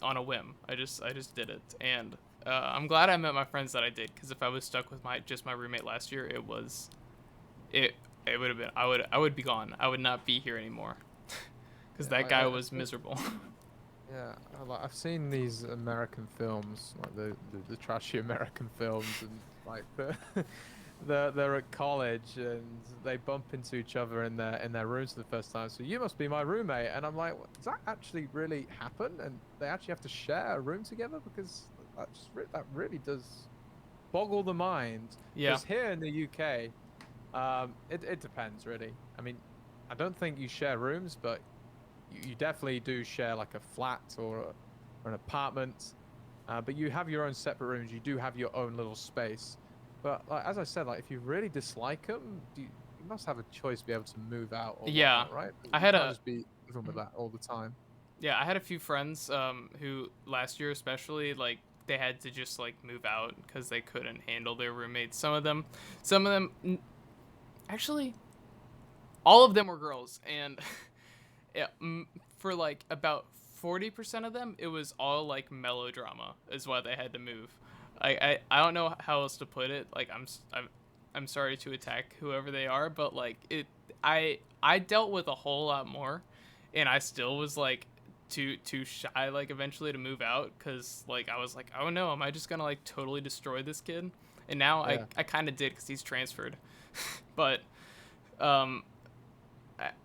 on a whim. I just did it, and I'm glad I met my friends that I did. Because if I was stuck with my roommate last year, it it would have been I would be gone. I would not be here anymore. Because Yeah. that guy was Think- miserable. yeah. I've seen these American films, like the trashy American films, and like they're at college and they bump into each other in their rooms for the first time. So you must be my roommate, and I'm like, does that actually really happen? And they actually have to share a room together because that really does boggle the mind. Yeah, Because here in the UK, it depends really. I mean, I don't think you share rooms, but you definitely do share like a flat or an apartment. But you have your own separate rooms. You do have your own little space. But like, as I said, like if you really dislike them, you must have a choice to be able to move out or yeah. whatnot, right? I You had can't a just be living with that all the time. Yeah, I had a few friends who last year especially like they had to just like move out because they couldn't handle their roommates. Some of them, actually, all of them were girls, and yeah, for like about 40% of them, it was all like melodrama is why they had to move. I don't know how else to put it. Like I'm sorry to attack whoever they are, but like I dealt with a whole lot more, and I still was like too shy like eventually to move out because like I was like, oh no, am I just gonna like totally destroy this kid? And now I Yeah. I kind of did because he's transferred, but um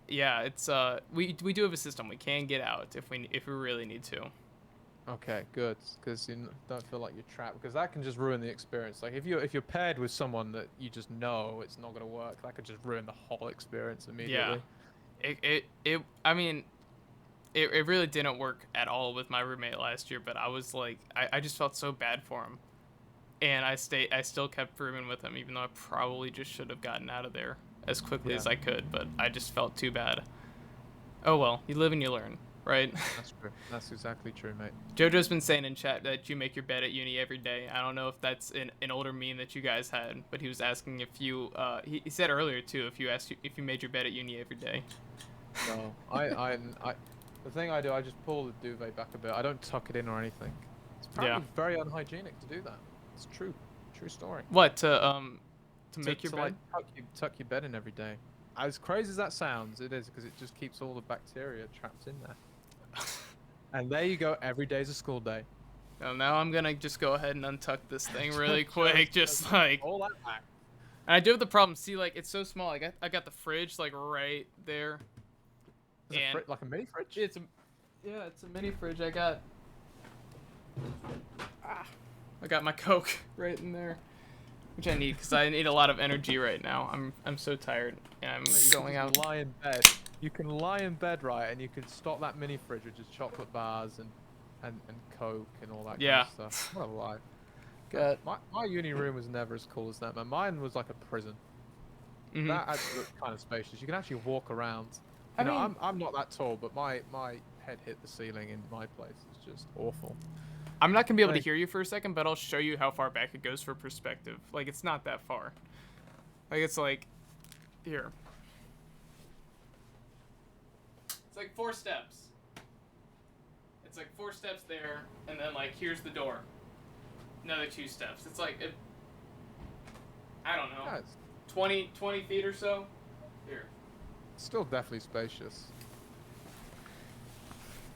yeah, it's we do have a system. We can get out if we really need to. Okay, good, because you don't feel like you're trapped. Because that can just ruin the experience. Like if you're paired with someone that you just know it's not gonna work, that could just ruin the whole experience Yeah. immediately. It I mean, it really didn't work at all with my roommate last year, but I was like I just felt so bad for him. And I still kept rooming with him even though I probably just should have gotten out of there as quickly Yeah. as I could, but I just felt too bad. Oh well, you live and you learn, right? That's true. That's exactly true, mate. Jojo's been saying in chat that you make your bed at uni every day. I don't know if that's an older meme that you guys had, but he was asking if you. He said earlier too if you made your bed at uni every day. No, the thing I do, I just pull the duvet back a bit. I don't tuck it in or anything. It's Yeah. apparently very unhygienic to do that. It's true, true story. What to make your To bed? like tuck your bed in every day. As crazy as that sounds, it is because it just keeps all the bacteria trapped in there. And there you go. Every day's a school day. Well, now I'm gonna just go ahead and untuck this thing really Just- quick, just like. all that back. And I do have the problem. See, like it's so small. I got the fridge like right there. Is it And like a mini fridge? it's a mini fridge. I got my Coke right in there, which I need because I need a lot of energy right now. I'm so tired and I'm Mate, you can going just out. lie in bed. You can lie in bed, right, and you can stock that mini fridge with just chocolate bars and Coke and all that Yeah. kind of stuff. What a life. Got. My uni room was never as cool as that, man. Mine was like a prison. Mhm. That actually looked kind of spacious. You can actually walk around. I You know, mean- I'm not that tall, but my head hit the ceiling in my place. It's just awful. I'm not gonna be able to Thank- hear you for a second, but I'll show you how far back it goes for perspective. Like it's not that far. Like it's like here. It's like 4 steps. It's like 4 steps there, and then like here's the door. Another 2 steps. It's like I don't know, Yeah, it's 20 feet or so. Here. still definitely spacious.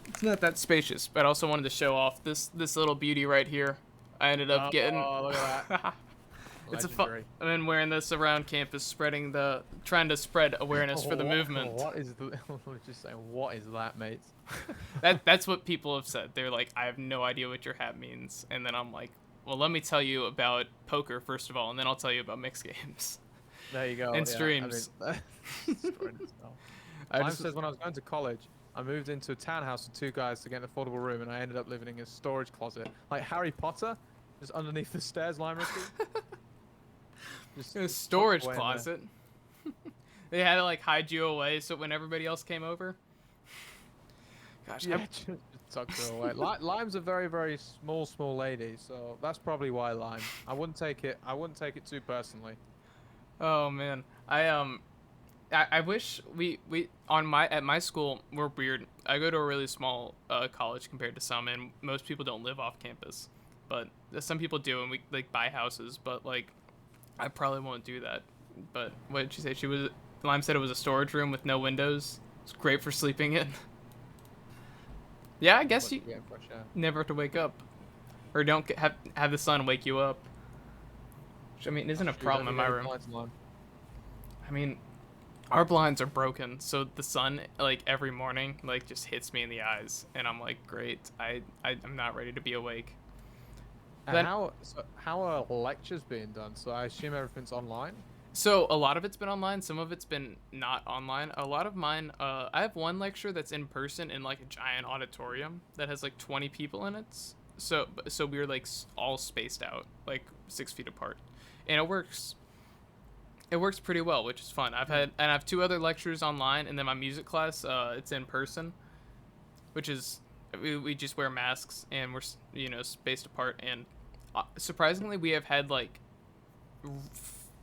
It's not that spacious, but I also wanted to show off this little beauty right here. I ended up getting. Oh, look at that. It's a Legendary. I've been wearing this around campus, trying to spread awareness for the movement. What is the? Just saying, what is that, mate? That's what people have said. They're like, I have no idea what your hat means, and then I'm like, well, let me tell you about poker first of all, and then I'll tell you about mixed games There you go. and yeah, streams. I mean, Lime says when I was going to college, I moved into a townhouse with 2 guys to get an affordable room, and I ended up living in a storage closet, like Harry Potter, just underneath the stairs. Lime just A just storage tucked away in there. closet. They had to like hide you away so when everybody else came over. Gosh, Yeah, just tucked her away. Lime's a very, very small lady, so that's probably why Lime. I wouldn't take it. I wouldn't take it too personally. oh man, I wish we at my school we're weird. I go to a really small college compared to some, and most people don't live off campus, but some people do, and we like buy houses. But like, I probably won't do that. But what did she say? Lime said it was a storage room with no windows. It's great for sleeping in. Yeah, I guess you Yeah, fresh air. never have to wake up, or don't have the sun wake you up. Which I mean isn't a Shoot, problem in my every room. night's Lime. I mean, our blinds are broken, so the sun like every morning like just hits me in the eyes, and I'm like, great, I'm not ready to be awake. And Then- how are lectures being done? So I assume everything's online. So a lot of it's been online, some of it's been not online. A lot of mine, I have one lecture that's in person in like a giant auditorium that has like 20 people in it. So we're like all spaced out, like 6 feet apart, and it works. It works pretty well, which is fun. I have 2 other lectures online, and then my music class, it's in person, which is we just wear masks and we're spaced apart. And surprisingly, we have had like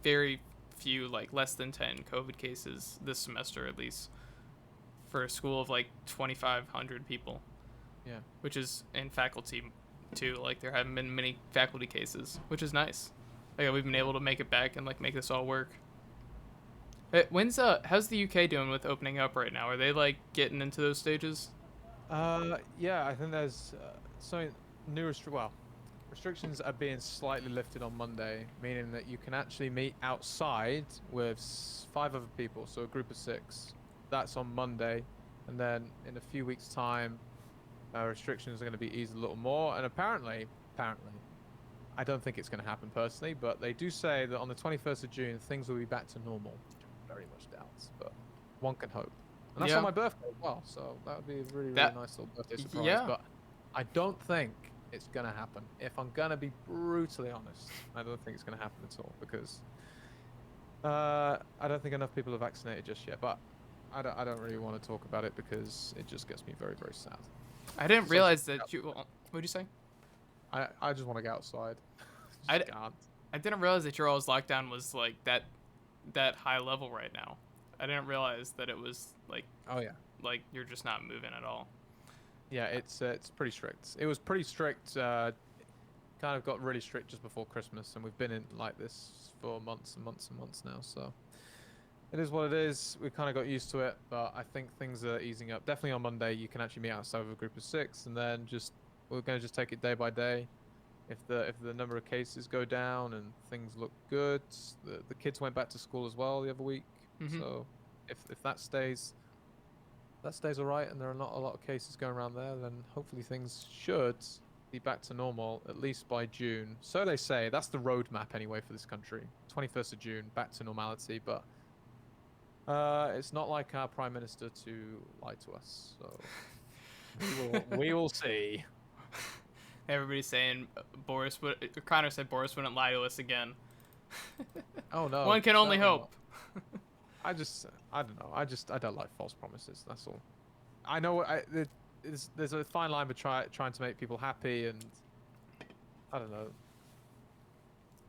very few, like less than 10 COVID cases this semester, at least for a school of like 2,500 people. Yeah. Which is in faculty too. Like there haven't been many faculty cases, which is nice. Like we've been able to make it back and like make this all work. How's the UK doing with opening up right now? Are they like getting into those stages? Yeah, I think there's something new. Restrictions are being slightly lifted on Monday, meaning that you can actually meet outside with 5 other people, so a group of 6. That's on Monday, and then in a few weeks' time, restrictions are going to be eased a little more. And apparently, I don't think it's going to happen personally, but they do say that on the 21st of June, things will be back to normal. Which I very much doubt, but one can hope. And that's Yeah. on my birthday as well, so that would be a really, really That- nice little birthday surprise. yeah. But I don't think it's gonna happen. If I'm gonna be brutally honest, I don't think it's gonna happen at all because I don't think enough people are vaccinated just yet. But I don't really want to talk about it because it just gets me very, very sad. I didn't So realize just that you. What'd you say? I just want to get outside. I Just d- can't. I didn't realize that your all's lockdown was like that high level right now. I didn't realize that it was like Oh yeah. you're just not moving at all. Yeah, it's pretty strict. It was pretty strict. Kind of got really strict just before Christmas, and we've been in like this for months and months and months now. So it is what it is. We kind of got used to it, but I think things are easing up. Definitely on Monday, you can actually meet outside with a group of 6, and then we're going to just take it day by day. If the number of cases go down and things look good, the kids went back to school as well the other week. Mhm. So if that stays all right, and there are not a lot of cases going around there, then hopefully things should be back to normal at least by June. So they say. That's the roadmap anyway for this country. 21st of June, back to normality. But it's not like our prime minister to lie to us. So we will see. Everybody's saying Connor said Boris wouldn't lie to us again. Oh no. One can only certainly hope. not. I don't know. I don't like false promises. That's all. I know there's a fine line between trying to make people happy and I don't know,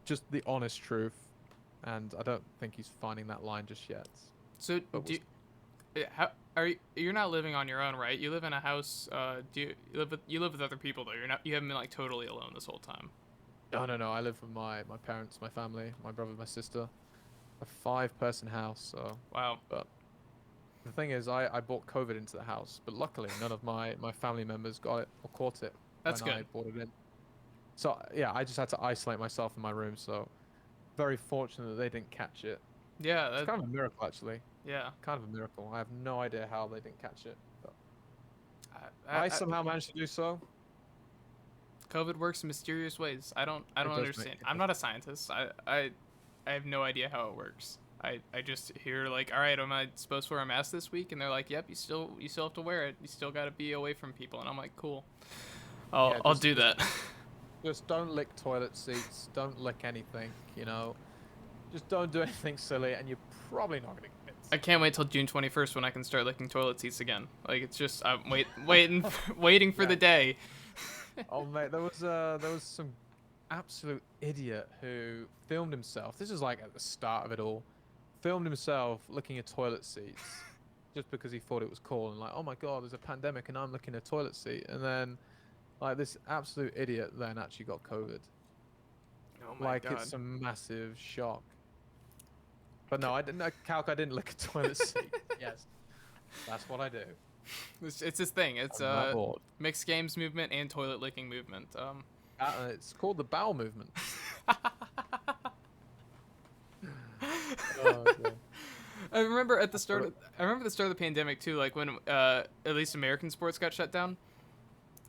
just the honest truth. And I don't think he's finding that line just yet. So But do How are you? You're not living on your own, right? You live in a house. You live with other people though? You haven't been like totally alone this whole time. No, no, no. I live with my parents, my family, my brother, my sister. A five-person house. So, Wow, but the thing is, I brought COVID into the house, but luckily none of my family members got it or caught it that's when I good. brought it in. So yeah, I just had to isolate myself in my room. So very fortunate that they didn't catch it. Yeah, It's kind of a miracle, actually. yeah. Kind of a miracle. I have no idea how they didn't catch it, but I, I I, somehow managed to do so. COVID works in mysterious ways. I don't It does make understand. it I'm does. not a scientist. I have no idea how it works. I just hear like, all right, am I supposed to wear a mask this week? And they're like, yep, you still have to wear it. You still got to be away from people. And I'm like, cool. Yeah, I'll do that. just don't lick toilet seats. Don't lick anything. You know, just don't do anything silly, and you're probably not gonna get it. I can't wait till June 21st when I can start licking toilet seats again. Like it's just I'm waiting waiting for Yeah. the day. Oh mate, there was some absolute idiot who filmed himself. This is like at the start of it all. Filmed himself licking a toilet seat just because he thought it was cool and like, oh my god, there's a pandemic and I'm licking a toilet seat. And then like this absolute idiot then actually got COVID. Oh my Like god. it's a massive shock. But no, I didn't. Calc, I didn't lick a toilet seat. Yes, that's what I do. It's this thing. It's I'm that bored. mixed games movement and toilet licking movement. It's called the bowel movement. Oh, God. I remember at the That's start. what I remember the start of the pandemic too. Like when at least American sports got shut down.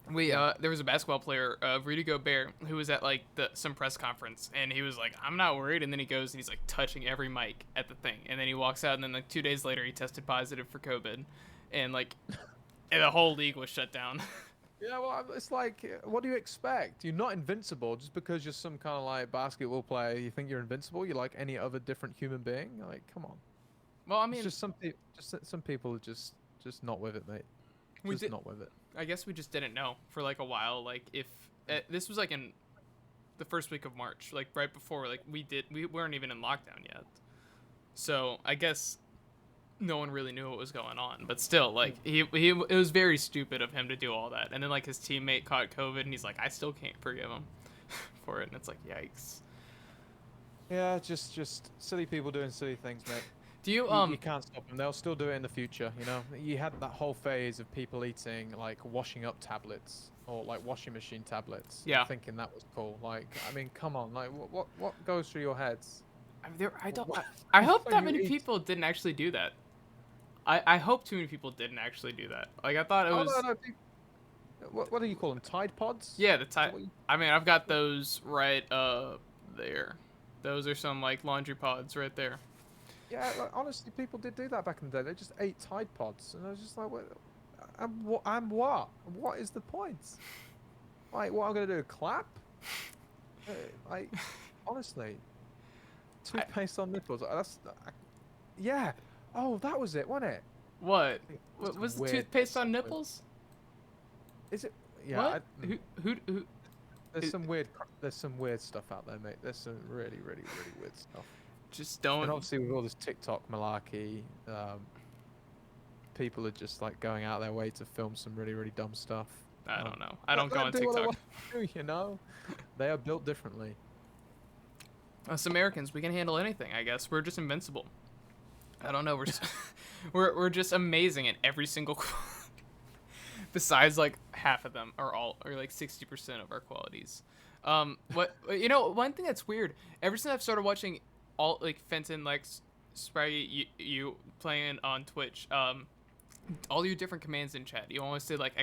There was a basketball player, Rudy Gobert, who was at like some press conference, and he was like, "I'm not worried," and then he goes and he's like touching every mic at the thing, and then he walks out, and then like 2 days later he tested positive for COVID, and like and the whole league was shut down. Yeah, well, it's like, what do you expect? You're not invincible just because you're some kind of like basketball player. You think you're invincible? You're like any other different human being? Like, come on. Well, I It's mean, just some people are just not with it, mate. we Just did. not with it. I guess we just didn't know for like a while. Like if this was like in the first week of March, like right before like we weren't even in lockdown yet. So I guess no one really knew what was going on. But still, like he it was very stupid of him to do all that. And then like his teammate caught COVID, and he's like, I still can't forgive him for it. And it's like, yikes. Yeah, just silly people doing silly things, mate. Do you You can't stop them. They'll still do it in the future, you know? You had that whole phase of people eating, like, washing up tablets or, like, washing machine tablets. Yeah. Thinking that was cool. Like, I mean, come on. Like, what goes through your heads? I don't. What- I hope what that you many eat? people didn't actually do that. I hope too many people didn't actually do that. Like I thought it Oh, was. no, no. What do you call them? Tide Pods? Yeah, the Is that type. what you- I mean, I've got those right there. Those are some like laundry pods right there. Yeah, like, honestly, people did do that back in the day. They just ate Tide Pods. And I was just like, I'm what? What is the point? Like, what I'm going to do? Clap? Like, honestly. Toothpaste on nipples. Yeah. Oh, that was it, wasn't it? What? It What was the weird- toothpaste on weird. nipples? Is it? Yeah. What? Who? There's it- some weird stuff out there, mate. There's some really, really, really weird stuff. Just And don't. obviously with all this TikTok malarkey, people are just like going out their way to film some really, really dumb stuff. I don't know. I don't go on Let them do what they TikTok. want to do, you know, they are built differently. Us Americans, we can handle anything. I guess we're just invincible. I don't know. We're just amazing at every single. Besides, like half of them are all or like 60% of our qualities. One thing that's weird. Ever since I've started watching all like Fenton, like Spraggy, you playing on Twitch, all your different commands in chat. You always say like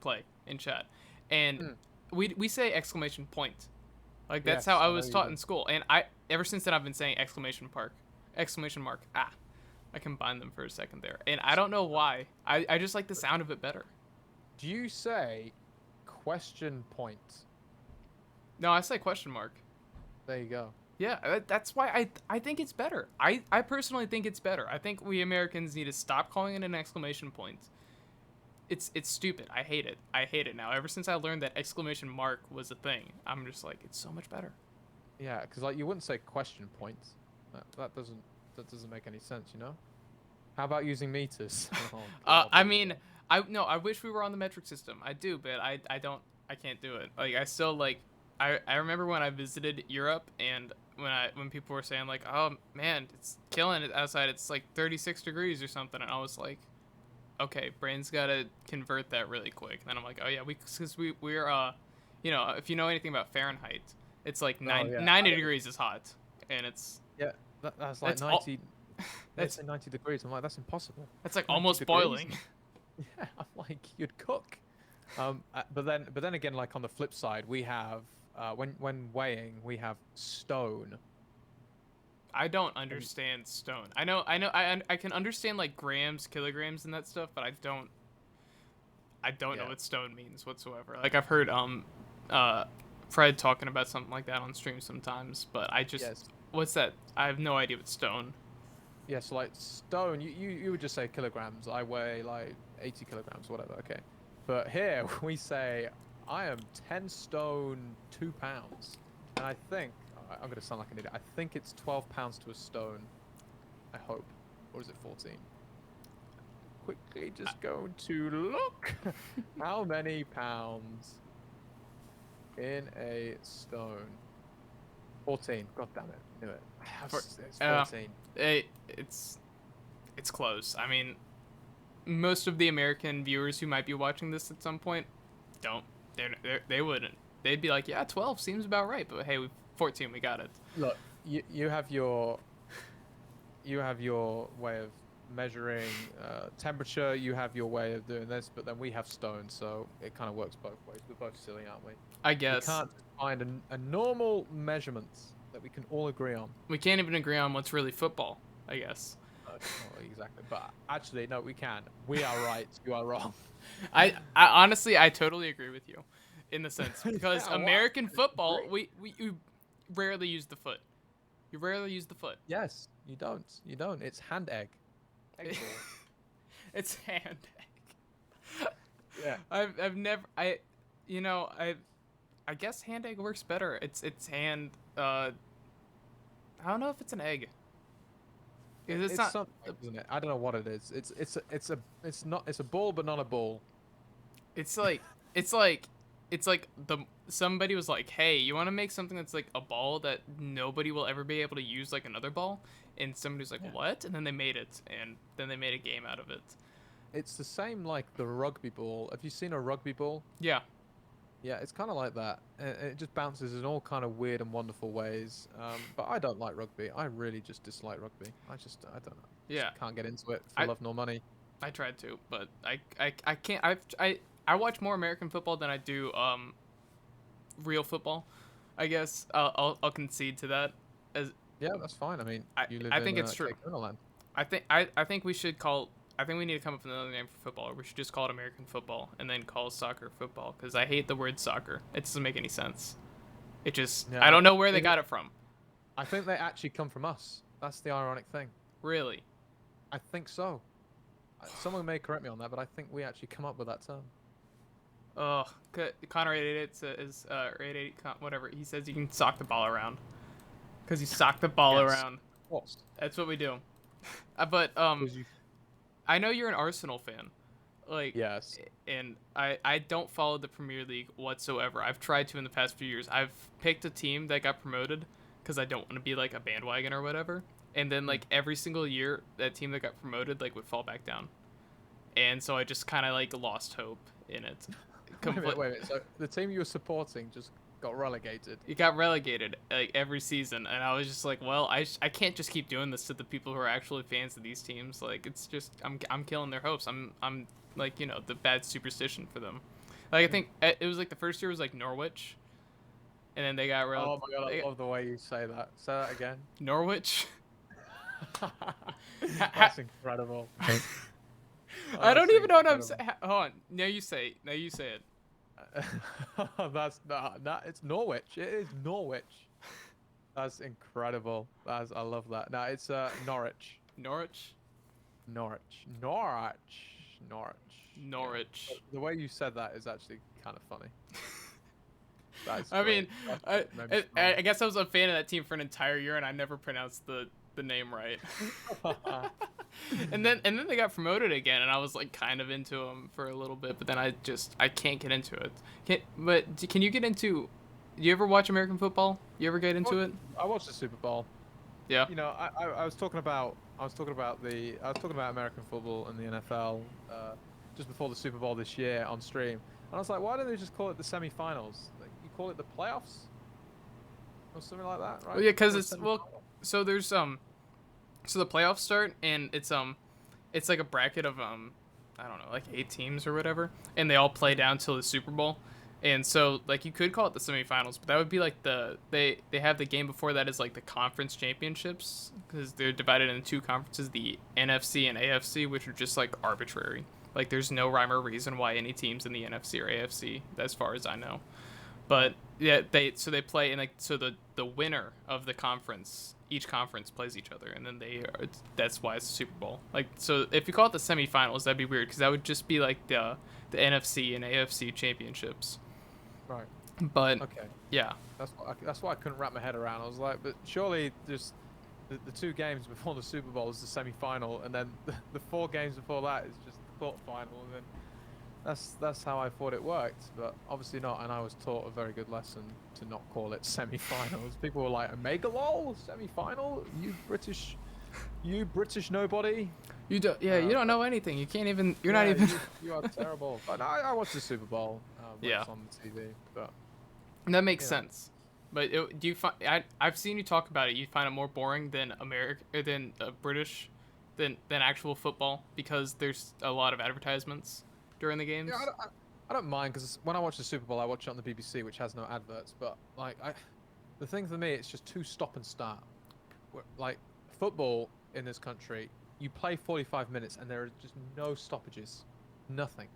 !play in chat, and we say exclamation point. Like that's Yes, how I I know was you taught do. in school, and ever since then I've been saying exclamation mark. I combined them for a second there, and I don't know why. I just like the sound of it better. Do you say question point? No, I say question mark. There you go. Yeah, that's why I think it's better. I personally think it's better. I think we Americans need to stop calling it an exclamation point. It's stupid. I hate it. I hate it now. Ever since I learned that exclamation mark was a thing, I'm just like, it's so much better. Yeah, because like you wouldn't say question point. That doesn't make any sense, you know. How about using meters? Oh I God. mean, I wish we were on the metric system. I do, but I don't. I can't do it. Like I still like. I remember when I visited Europe and when people were saying like, oh man, it's killing it outside. It's like 36 degrees or something, and I was like, okay, brain's gotta convert that really quick. And then I'm like, oh yeah, because we're if you know anything about Fahrenheit, it's like Oh yeah. 90 degrees is hot, and Yeah. That's like that's all 90. Let's that's say 90 degrees. I'm like, that's impossible. that's like 90 almost degrees? boiling. Yeah. I'm like, you'd cook. But then again, like on the flip side, we have when weighing, we have stone. I don't understand stone. I can understand like grams, kilograms, and that stuff, but I don't know Yeah. what stone means whatsoever. Like I've heard Fred talking about something like that on stream sometimes, but I just Yes. what's that? I have no idea what stone. Yeah, so like stone, you would just say kilograms. I weigh like 80 kilograms, whatever. Okay, but here we say I am 10 stone 2 pounds, and I think I'm gonna sound like an idiot. I think it's 12 pounds to a stone. I hope, or is it 14? Quickly, just going to look. How many pounds in a stone? 14. God damn it, knew it. For- It's uh, 14. It's close. I mean, most of the American viewers who might be watching this at some point don't. They wouldn't. They'd be like, yeah, 12 seems about right, but hey, 14, we got it. Look, you have your way of measuring temperature. You have your way of doing this, but then we have stone, so it kind of works both ways. We're both silly, aren't we? I guess We can't find a normal measurement that we can all agree on. we can't even agree on what's really football. I guess. Oh, exactly, but actually, no, we can. We are right. You are wrong. I honestly, I totally agree with you, in the sense because Yeah, why? American It's football, great. you rarely use the foot. You rarely use the foot. Yes, you don't. You don't. It's hand egg. Egg ball. It's hand. Yeah. I've never I guess hand egg works better. It's hand. I don't know if it's an egg. 'Cause it's not. something, isn't it? I don't know what it is. It's a ball, but not a ball. It's like it's like somebody was like, hey, you want to make something that's like a ball that nobody will ever be able to use like another ball, and somebody was like, Yeah. what? And then they made it, and then they made a game out of it. It's the same like the rugby ball. Have you seen a rugby ball? Yeah. Yeah, it's kind of like that. It just bounces in all kind of weird and wonderful ways. But I don't like rugby. I really just dislike rugby. I don't know. Yeah. Just can't get into it for I- love nor money. I tried to, but I can't. I watch more American football than I do real football. I guess I'll concede to that. As Yeah, that's fine. I mean, I- you live I in think it's true. Cape Conaland. I think we should call. I think we need to come up with another name for football, or we should just call it American football and then call soccer football, because I hate the word soccer. It doesn't make any sense. It just Yeah, I don't know where they it- got it from. I think they actually come from us. That's the ironic thing. Really. I think so. Someone may correct me on that, but I think we actually come up with that term. Oh, Connor 88 is 88 whatever. He says you can sock the ball around, because you sock the ball Yes. around. Of course. That's what we do. But 'Cause you- I know you're an Arsenal fan, like, Yes. and I don't follow the Premier League whatsoever. I've tried to in the past few years. I've picked a team that got promoted because I don't want to be like a bandwagon or whatever. And then like every single year, that team that got promoted like would fall back down, and so I just kind of like lost hope in it. Wait a minute. So the team you were supporting just got relegated. It got relegated like every season, and I was just like, well, I can't just keep doing this to the people who are actually fans of these teams. Like, it's just I'm killing their hopes. I'm like, the bad superstition for them. Like, I think it was like the first year was like Norwich, and then they got Oh my god, I love the way you say that. Say that again. Norwich. That's incredible. I don't Honestly, even know what I'm incredible. saying. Hold on. Now you say it. Now you say it. That's not. It's Norwich. It is Norwich. That's incredible. I love that. No, it's Norwich. Norwich. Norwich. Norwich. Norwich. Norwich. Yeah. The way you said that is actually kind of funny. That's I mean, great. That made me smile. I guess I was a fan of that team for an entire year, and I never pronounced the the name right. And then they got promoted again, and I was like kind of into them for a little bit, but then I can't get into it. Can you get into? Do you ever watch American football? You ever get into it? I watched the Super Bowl. Yeah. You know, I was talking about American football and the NFL just before the Super Bowl this year on stream, and I was like, why don't they just call it the semi-finals? Like, you call it the playoffs or something like that, right? Well, yeah, because Or it's semi-final? so there's so the playoffs start, and it's like a bracket of I don't know, like 8 teams or whatever, and they all play down till the Super Bowl. And so like you could call it the semifinals, but that would be like they have the game before that is like the conference championships, because they're divided into two conferences, the NFC and AFC, which are just like arbitrary. Like there's no rhyme or reason why any teams in the NFC or AFC, as far as I know. But yeah, they play, and like so the winner of the conference, each conference plays each other, and then that's why it's the Super Bowl. Like so, if you call it the semifinals, that'd be weird because that would just be like the NFC and AFC championships. Right. But Okay. yeah, That's what I couldn't wrap my head around. I was like, but surely just the two games before the Super Bowl is the semi-final, and then the 4 games before that is just the quarter-final, and then that's how I thought it worked. But obviously not, and I was taught a very good lesson to not call it semi-finals. People were like, "Omega lol, semi-final? You British nobody." you don't. Yeah, you don't But know anything. You can't even. You're yeah, not even. you are terrible. But no, I watched the Super Bowl when Yeah, it's on the TV. But that makes you know, sense. But do you find I've seen you talk about it. You find it more boring than British, than actual football because there's a lot of advertisements during the yeah, games. I don't mind because when I watch the Super Bowl, I watch it on the BBC, which has no adverts. But like, the thing for me, it's just too stop and start. Like football in this country, you play 45 minutes and there are just no stoppages, nothing.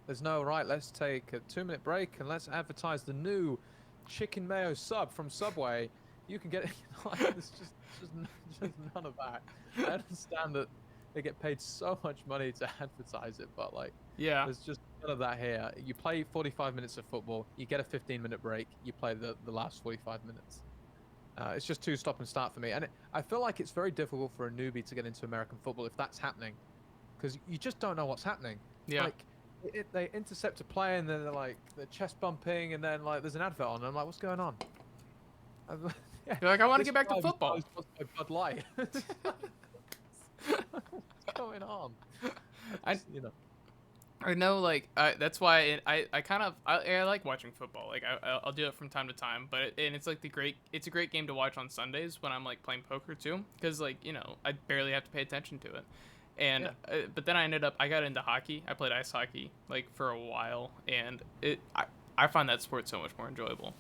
There's no right. Let's take a 2-minute break and let's advertise the new chicken mayo sub from Subway. You can get it. Like, there's just none of that. I understand that they get paid so much money to advertise it, but like. Yeah, There's just none of that here. You play 45 minutes of football, you get a 15-minute break, you play the last 45 minutes. It's just too stop and start for me. And I feel like it's very difficult for a newbie to get into American football if that's happening. Because you just don't know what's happening. yeah. Like, they intercept a play and then they're chest bumping and then like there's an advert on and I'm like, what's going on? Yeah, You're like, I want to this get back to guy was football. sponsored by Bud Light. What's going on? I You know. I know, like that's why I kind of I like watching football. Like I'll do it from time to time, but and it's like it's a great game to watch on Sundays when I'm like playing poker too, because like I barely have to pay attention to it. And Yeah. but then I got into hockey. I played ice hockey like for a while, and I find that sport so much more enjoyable.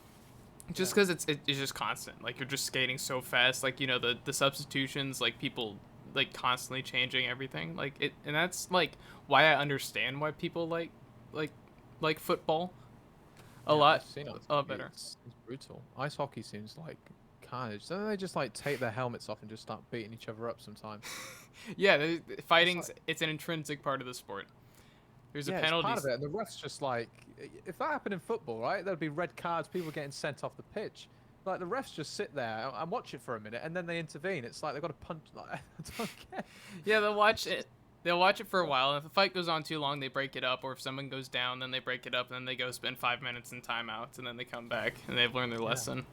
Just Yeah. because it's just constant. Like you're just skating so fast. Like the substitutions, like people like constantly changing everything. Like it, and that's like why I understand why people like like football a Yeah, lot I've seen it on a lot TV. better. It's brutal. Ice hockey seems like carnage. Don't they just like take their helmets off and just start beating each other up sometimes? Yeah, It's fighting's like, it's an intrinsic part of the sport. There's a yeah, it's part penalties. of it. And the refs just like, if that happened in football, right? There'd be red cards, people getting sent off the pitch. Like the refs just sit there and watch it for a minute, and then they intervene. It's like they've got to punch. Like, I don't get. Yeah, they'll watch it. They'll watch it for a while, and if the fight goes on too long, they break it up. Or if someone goes down, then they break it up, and then they go spend 5 minutes in timeouts, and then they come back and they've learned their Yeah. lesson.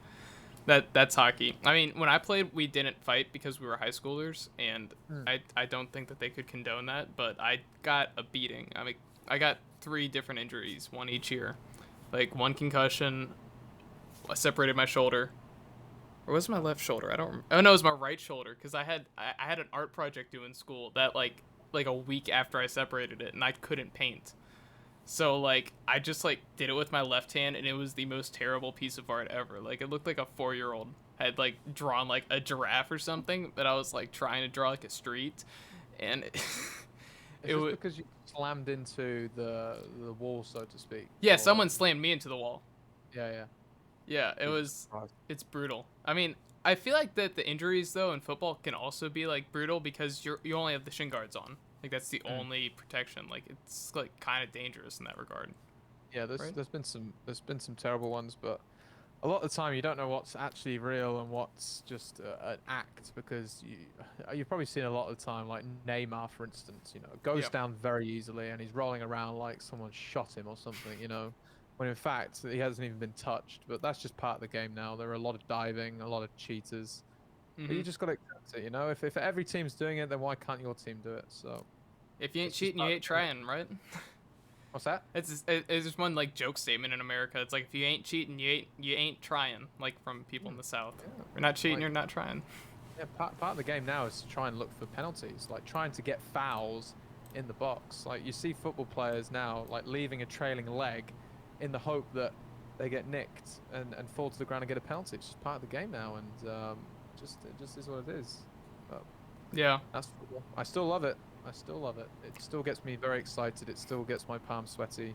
That's hockey. I mean, when I played, we didn't fight because we were high schoolers, and Hmm. I don't think that they could condone that. But I got a beating. I mean, I got 3 different injuries, one each year, like one concussion. I separated my shoulder, or was it my left shoulder? I don't. Oh no, it was my right shoulder because I had an art project due in school that like a week after I separated it, and I couldn't paint. So like I just like did it with my left hand, and it was the most terrible piece of art ever. Like it looked like a 4-year-old had like drawn like a giraffe or something, but I was like trying to draw like a street, and It's it just was because you slammed into the wall, so to speak. yeah. Or, Someone slammed me into the wall. yeah, yeah. Yeah, it Jesus was. Christ. It's brutal. I mean, I feel like that the injuries though in football can also be like brutal because you only have the shin guards on. Like that's the Mm. only protection. Like it's like kind of dangerous in that regard. Yeah, Right? there's been some terrible ones, but a lot of the time you don't know what's actually real and what's just an act because you've probably seen a lot of the time, like Neymar, for instance, goes Yeah. down very easily and he's rolling around like someone shot him or something, when in fact he hasn't even been touched. But that's just part of the game now. There are a lot of diving, a lot of cheaters. But Hmm. you just got to accept it, If every team's doing it, then why can't your team do it? So If you ain't it's just cheating, you part of ain't the game. trying, right? What's that? It's just one like joke statement in America. It's like if you ain't cheating, you ain't trying. Like from people in the South, Yeah. you're not cheating, Like you're not trying. Yeah, part of the game now is to try and look for penalties, like trying to get fouls in the box. Like you see football players now, like leaving a trailing leg in the hope that they get nicked and fall to the ground and get a penalty. It's just part of the game now, and it just is what it is. But Yeah. that's football. I still love it. I still love it. It still gets me very excited. It still gets my palms sweaty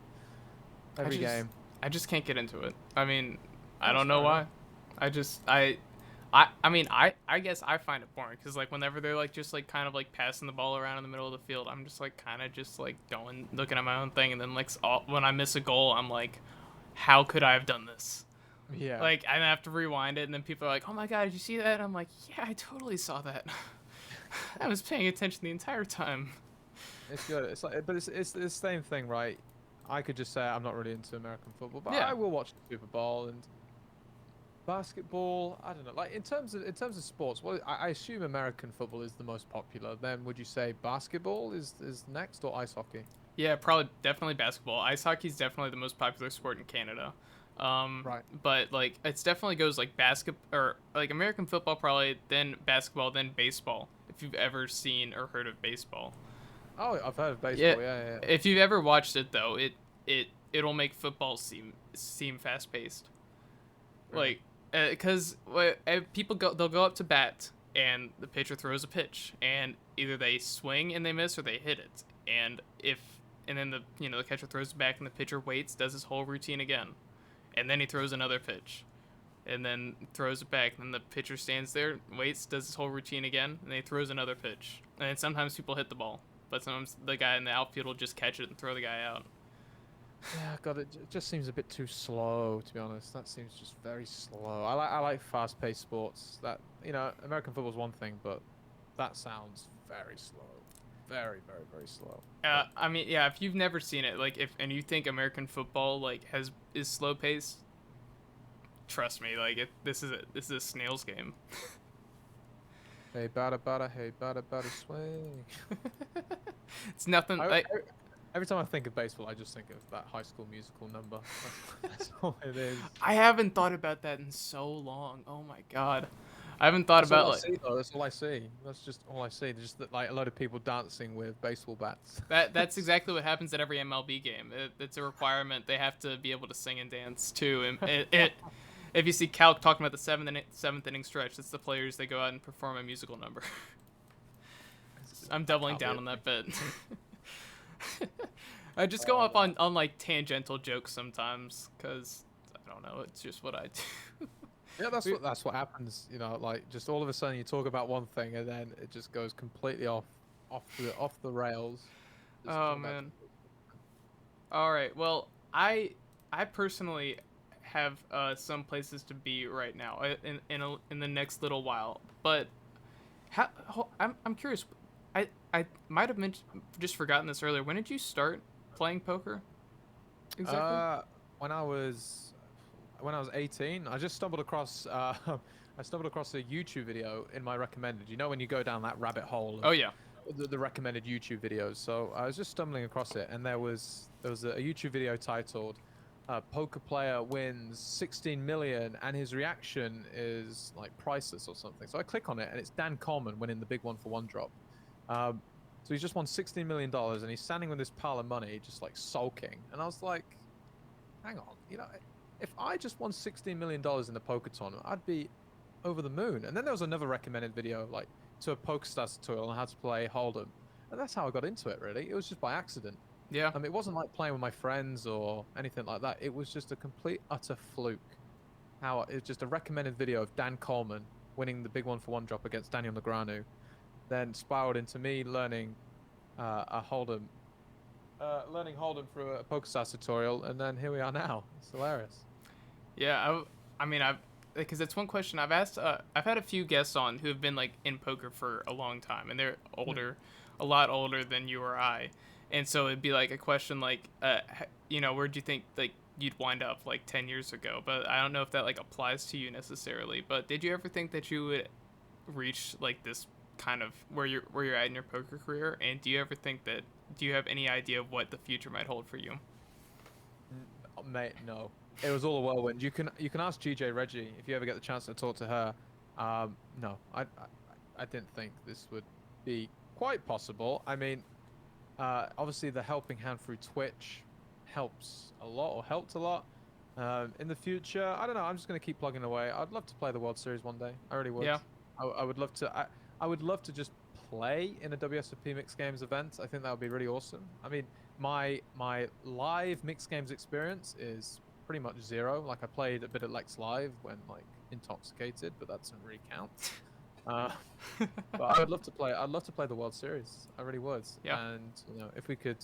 I every just game. I just can't get into it. I mean, I That's don't know fair enough. why. I guess I find it boring because like whenever they're like just like kind of like passing the ball around in the middle of the field, I'm just like kind of just like going looking at my own thing, and then like when I miss a goal, I'm like, how could I have done this? Yeah, Like I have to rewind it, and then people are like, oh my god, did you see that? And I'm like, yeah, I totally saw that. I was paying attention the entire time. it's good. It's like, but it's the same thing, right? I could just say I'm not really into American football, but Yeah. I will watch the Super Bowl and basketball. I don't know. Like in terms of sports, well, I assume American football is the most popular. Then would you say basketball is next or ice hockey? Yeah, probably definitely basketball. Ice hockey is definitely the most popular sport in Canada. Right. But like it's definitely goes like basket or like American football probably, then basketball, then baseball. If you've ever seen or heard of baseball. Oh, I've heard of Yeah, baseball. Yeah, yeah, yeah. if you've ever watched it though, it'll make football seem fast paced. Really. Like, because people they'll go up to bat and the pitcher throws a pitch and either they swing and they miss or they hit it. And then the catcher throws it back and the pitcher waits, does his whole routine again, and then he throws another pitch, and then throws it back. And then the pitcher stands there, waits, does his whole routine again, and then he throws another pitch. And then sometimes people hit the ball, but sometimes the guy in the outfield will just catch it and throw the guy out. Yeah, God, it just seems a bit too slow, to be honest. That seems just very slow. I like fast-paced sports. That American football's one thing, but that sounds very slow, very, very, very slow. But I mean, yeah, if you've never seen it, like if and you think American football like is slow paced, trust me, like this is a snail's game. hey, bada, swing. It's nothing I, like I- every time I think of baseball, I just think of that High School Musical number. That's all it is. I haven't thought about that in so long. Oh my god, I haven't thought That's all about I like see, though. That's all I see. That's just all I see. There's just that, like a lot of people dancing with baseball bats. that. That's exactly what happens at every MLB game. It's a requirement. They have to be able to sing and dance too. And if you see Calc talking about the seventh inning stretch, it's the players they go out and perform a musical number. I'm doubling Can't be down a on that thing. bit. I just go up on like tangential jokes sometimes because I don't know. It's just what I do. Yeah, that's what happens. Like just all of a sudden you talk about one thing and then it just goes completely off the rails. Just Oh talk about man. All right. Well, I personally have some places to be right now in the next little while. But I'm curious. I might have just forgotten this earlier. When did you start playing poker? Exactly. when I was 18, I just stumbled across I stumbled across a YouTube video in my recommended. When you go down that rabbit hole Oh of yeah. the recommended YouTube videos. So I was just stumbling across it, and there was a YouTube video titled "Poker player wins 16 million, and his reaction is like priceless" or something. So I click on it, and it's Dan Coleman winning the big one for one drop. Um, so he's just won $16 million, and he's standing with this pile of money, just like sulking. And I was like, "Hang on, if I just won $16 million in the poker tournament, I'd be over the moon." And then there was another recommended video, like to a PokerStars tutorial on how to play Hold'em, and that's how I got into it. Really, it was just by accident. Yeah. It wasn't like playing with my friends or anything like that. It was just a complete utter fluke. It's just a recommended video of Dan Coleman winning the big one for one drop against Daniel Negreanu, then spiraled into me learning a Hold'em, through a PokerStars tutorial, and then here we are now. It's hilarious. Yeah. I mean, because it's one question I've asked. I've had a few guests on who have been like in poker for a long time, and they're older, a lot older than you or I, and so it'd be like a question like, where'd you think like you'd wind up like 10 years ago? But I don't know if that like applies to you necessarily. But did you ever think that you would reach like this kind of where you're at in your poker career? And do you ever think that do you have any idea of what the future might hold for you? Mate, no. It was all a whirlwind. You can ask GJ Reggie if you ever get the chance to talk to her. No, I didn't think this would be quite possible. I mean, obviously the helping hand through Twitch helps a lot, or helped a lot. In the future, I don't know. I'm just gonna keep plugging away. I'd love to play the World Series one day. I really would. Yeah. I would love to. I would love to just play in a WSOP Mixed Games event. I think that would be really awesome. I mean, my live Mixed Games experience is pretty much zero. Like I played a bit at Lex Live when like intoxicated, but that doesn't really count. But I would love to play. I'd love to play the World Series. I really would. Yeah. And if we could,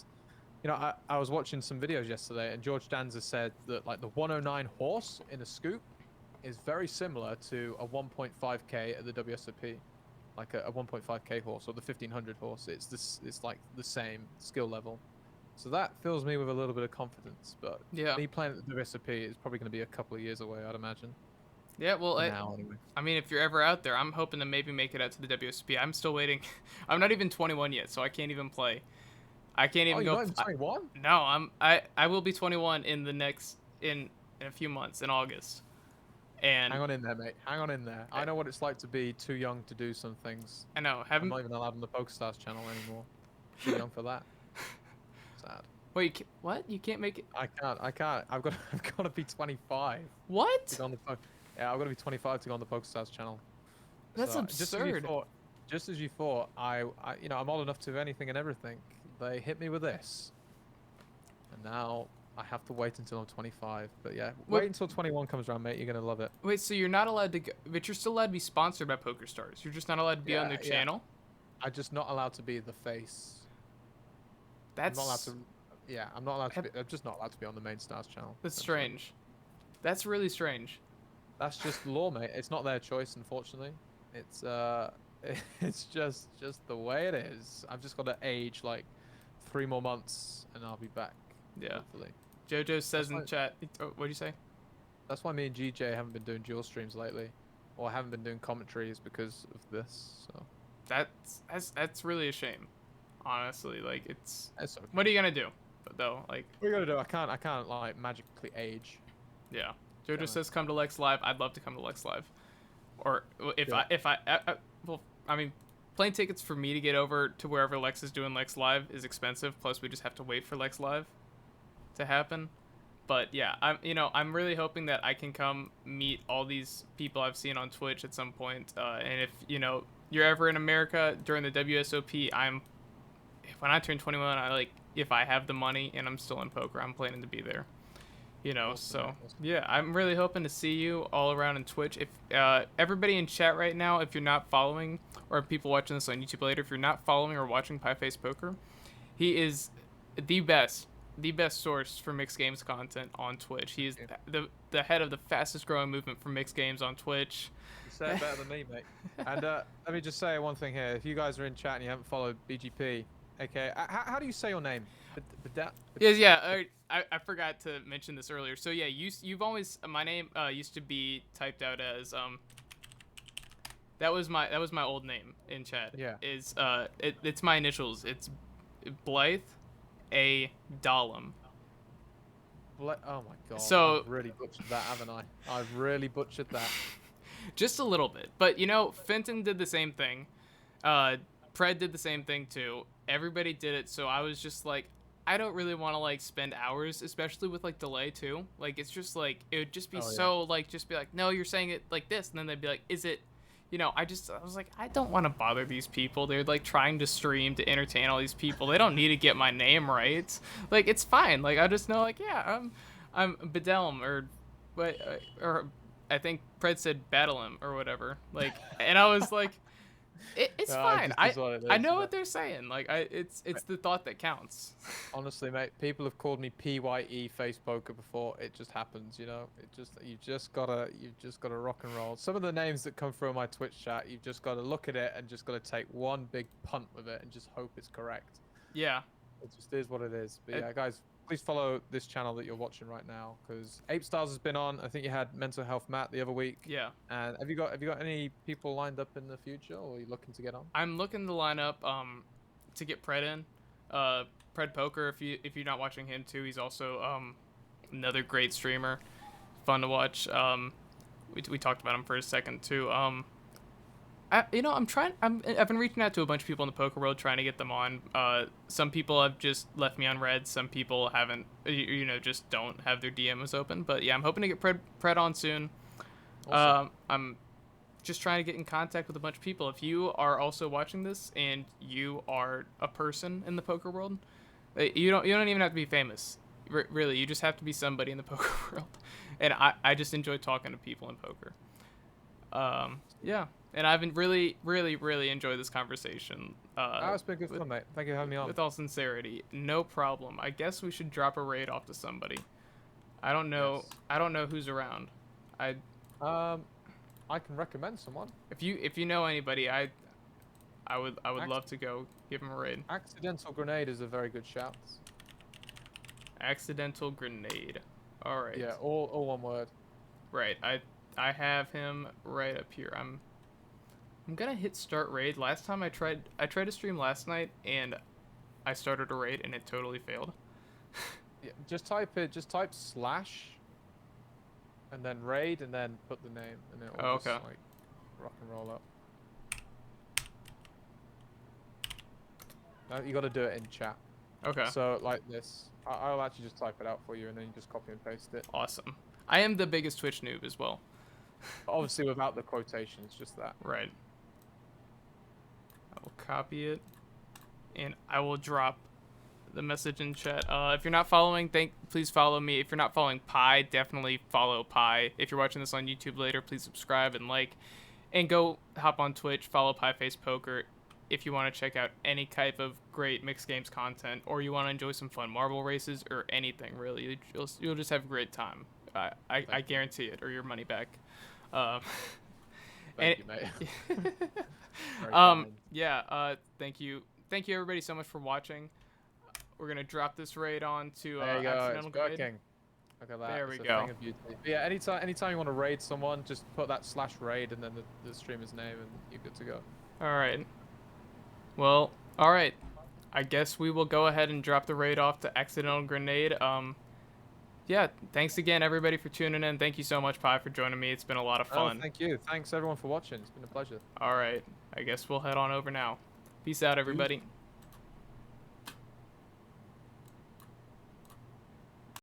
I was watching some videos yesterday, and George Danza said that like the 109 horse in a scoop is very similar to a 1.5k at the WSOP, like a 1.5k horse or the 1500 horse. It's like the same skill level. So that fills me with a little bit of confidence. But Yeah. me playing at the WSOP is probably going to be a couple of years away, I'd imagine. Yeah, well, Now, anyway. I mean, if you're ever out there, I'm hoping to maybe make it out to the WSP. I'm still waiting. I'm not even 21 yet, so I can't even play. I can't even Oh, go. you're not even 21? No, I will be 21 in the next in a few months in August. And Hang on in there, mate. Hang on in there. I know what it's like to be too young to do some things. I know, I'm haven't. not even allowed on the PokerStars channel anymore. Too young for that. Sad. Wait, what? You can't make it. I can't. I've got to be 25 to What? go on the yeah, I've got to be 25 to go on the PokerStars channel. That's So, absurd. just as you thought, I'm old enough to do anything and everything. They hit me with this, and now I have to wait until I'm 25. But yeah, What- wait until 21 comes around, mate. You're gonna love it. Wait, so you're not allowed to go, but you're still allowed to be sponsored by PokerStars. You're just not allowed to be on Yeah, their yeah. channel. I'm just not allowed to be the face. That's I'm not allowed to. Yeah, I'm not allowed to. I'm just not allowed to be on the main stars channel. that's That's it. strange. That's really strange. That's just law, mate. It's not their choice, unfortunately. It's it's just the way it is. I've just got to age like 3 more months, and I'll be back. Yeah. Hopefully. JoJo says in fine. chat. Oh, what'd you say? That's why me and GJ haven't been doing dual streams lately, or haven't been doing commentaries because of this. So That's really a shame. Honestly, like it's. it's okay. What are you gonna do? But though, like, What are you gonna do? I can't like magically age. yeah. JoJo Yeah. says come to Lex Live. I'd love to come to Lex Live. Or if Yeah. well, I mean, plane tickets for me to get over to wherever Lex is doing Lex Live is expensive. Plus, we just have to wait for Lex Live to happen. But yeah, I'm really hoping that I can come meet all these people I've seen on Twitch at some point. And if you're ever in America during the WSOP, when I turn 21, if I have the money and I'm still in poker, I'm planning to be there. Awesome, So mate, awesome. yeah, I'm really hoping to see you all around in Twitch. If everybody in chat right now, if you're not following, or people watching this on YouTube later, if you're not following or watching Pieface Poker, he is the best source for mixed games content on Twitch. He is the head of the fastest growing movement for mixed games on Twitch. You say it better than me, mate. And let me just say one thing here. If you guys are in chat and you haven't followed BGP, okay, how do you say your name? Yeah. I forgot to mention this earlier. So yeah, you've always my name used to be typed out as that was my old name in chat. Yeah. It's my initials. It's Blythe A. Dahlem. Oh my god. So- I've really butchered that, haven't I? I've really butchered that. Just a little bit. But Fenton did the same thing. Pred did the same thing too. Everybody did it, so I was just like, I don't really want to like spend hours, especially with like delay too. Like it's just like it would just be just be like, no, you're saying it like this, and then they'd be like, is it? I was like, I don't want to bother these people. They're like trying to stream to entertain all these people. They don't need to get my name right. Like it's fine. Like I just know like yeah, I'm Bedelm or I think Pred said Battle'em or whatever. Like and I was like. It's No, it fine. just is what it I is, know you know. what they're saying. Like it's the thought that counts. Honestly, mate, people have called me PYE face poker before. It just happens, you know. You just gotta rock and roll. Some of the names that come through my Twitch chat, you've just gotta look at it and just gotta take one big punt with it and just hope it's correct. Yeah. It just is what it is. But It- yeah, guys, please follow this channel that you're watching right now because Ape Stars has been on. I think you had Mental Health Matt the other week. Yeah. And have you got any people lined up in the future, or are you looking to get on? I'm looking to line up to get Pred in. Pred Poker, if you're not watching him too, he's also another great streamer. Fun to watch. We talked about him for a second too. I've been reaching out to a bunch of people in the poker world trying to get them on. Some people have just left me on red. Some people haven't, just don't have their DMs open. But yeah, I'm hoping to get Pred on soon. Awesome. I'm just trying to get in contact with a bunch of people. If you are also watching this and you are a person in the poker world, you don't even have to be famous. Really, you just have to be somebody in the poker world. And I just enjoy talking to people in poker. Yeah. And I've been really, really, really enjoyed this conversation. It's been good fun, mate. Thank you for having me on. With all sincerity, no problem. I guess we should drop a raid off to somebody. I don't know. Yes. I don't know who's around. I can recommend someone. If you know anybody, I would love to go give him a raid. Accidental Grenade is a very good shout. Accidental Grenade. All right. Yeah, all one word. Right. I have him right up here. I'm gonna hit start raid. Last time I tried to stream last night and I started a raid and it totally failed. Yeah, just type slash and then raid and then put the name and it'll just okay. like rock and roll up. No, you got to do it in chat. Okay. So like this. I'll actually just type it out for you and then you just copy and paste it. Awesome. I am the biggest Twitch noob as well. Obviously without the quotations, just that. Right. I will copy it and I will drop the message in chat. If you're not following, please follow me. If you're not following Pi, definitely follow Pi. If you're watching this on YouTube later, please subscribe and like. And go hop on Twitch, follow Pi Face Poker if you want to check out any type of great mixed games content, or you want to enjoy some fun marble races or anything really. You'll just have a great time. I guarantee it, or your money back. Thank you, mate. Very kind. Yeah. Thank you everybody so much for watching. We're gonna drop this raid on to There you go. Accidental It's Grenade. working. Look at that. There we It's a go. thing of beauty. But yeah, anytime you want to raid someone, just put that /raid and then the streamer's name, and you're good to go. All right. Well, all right. I guess we will go ahead and drop the raid off to Accidental Grenade. Yeah. Thanks again, everybody, for tuning in. Thank you so much, Pi, for joining me. It's been a lot of fun. Oh, thank you. Thanks everyone for watching. It's been a pleasure. All right. I guess we'll head on over now. Peace out, everybody.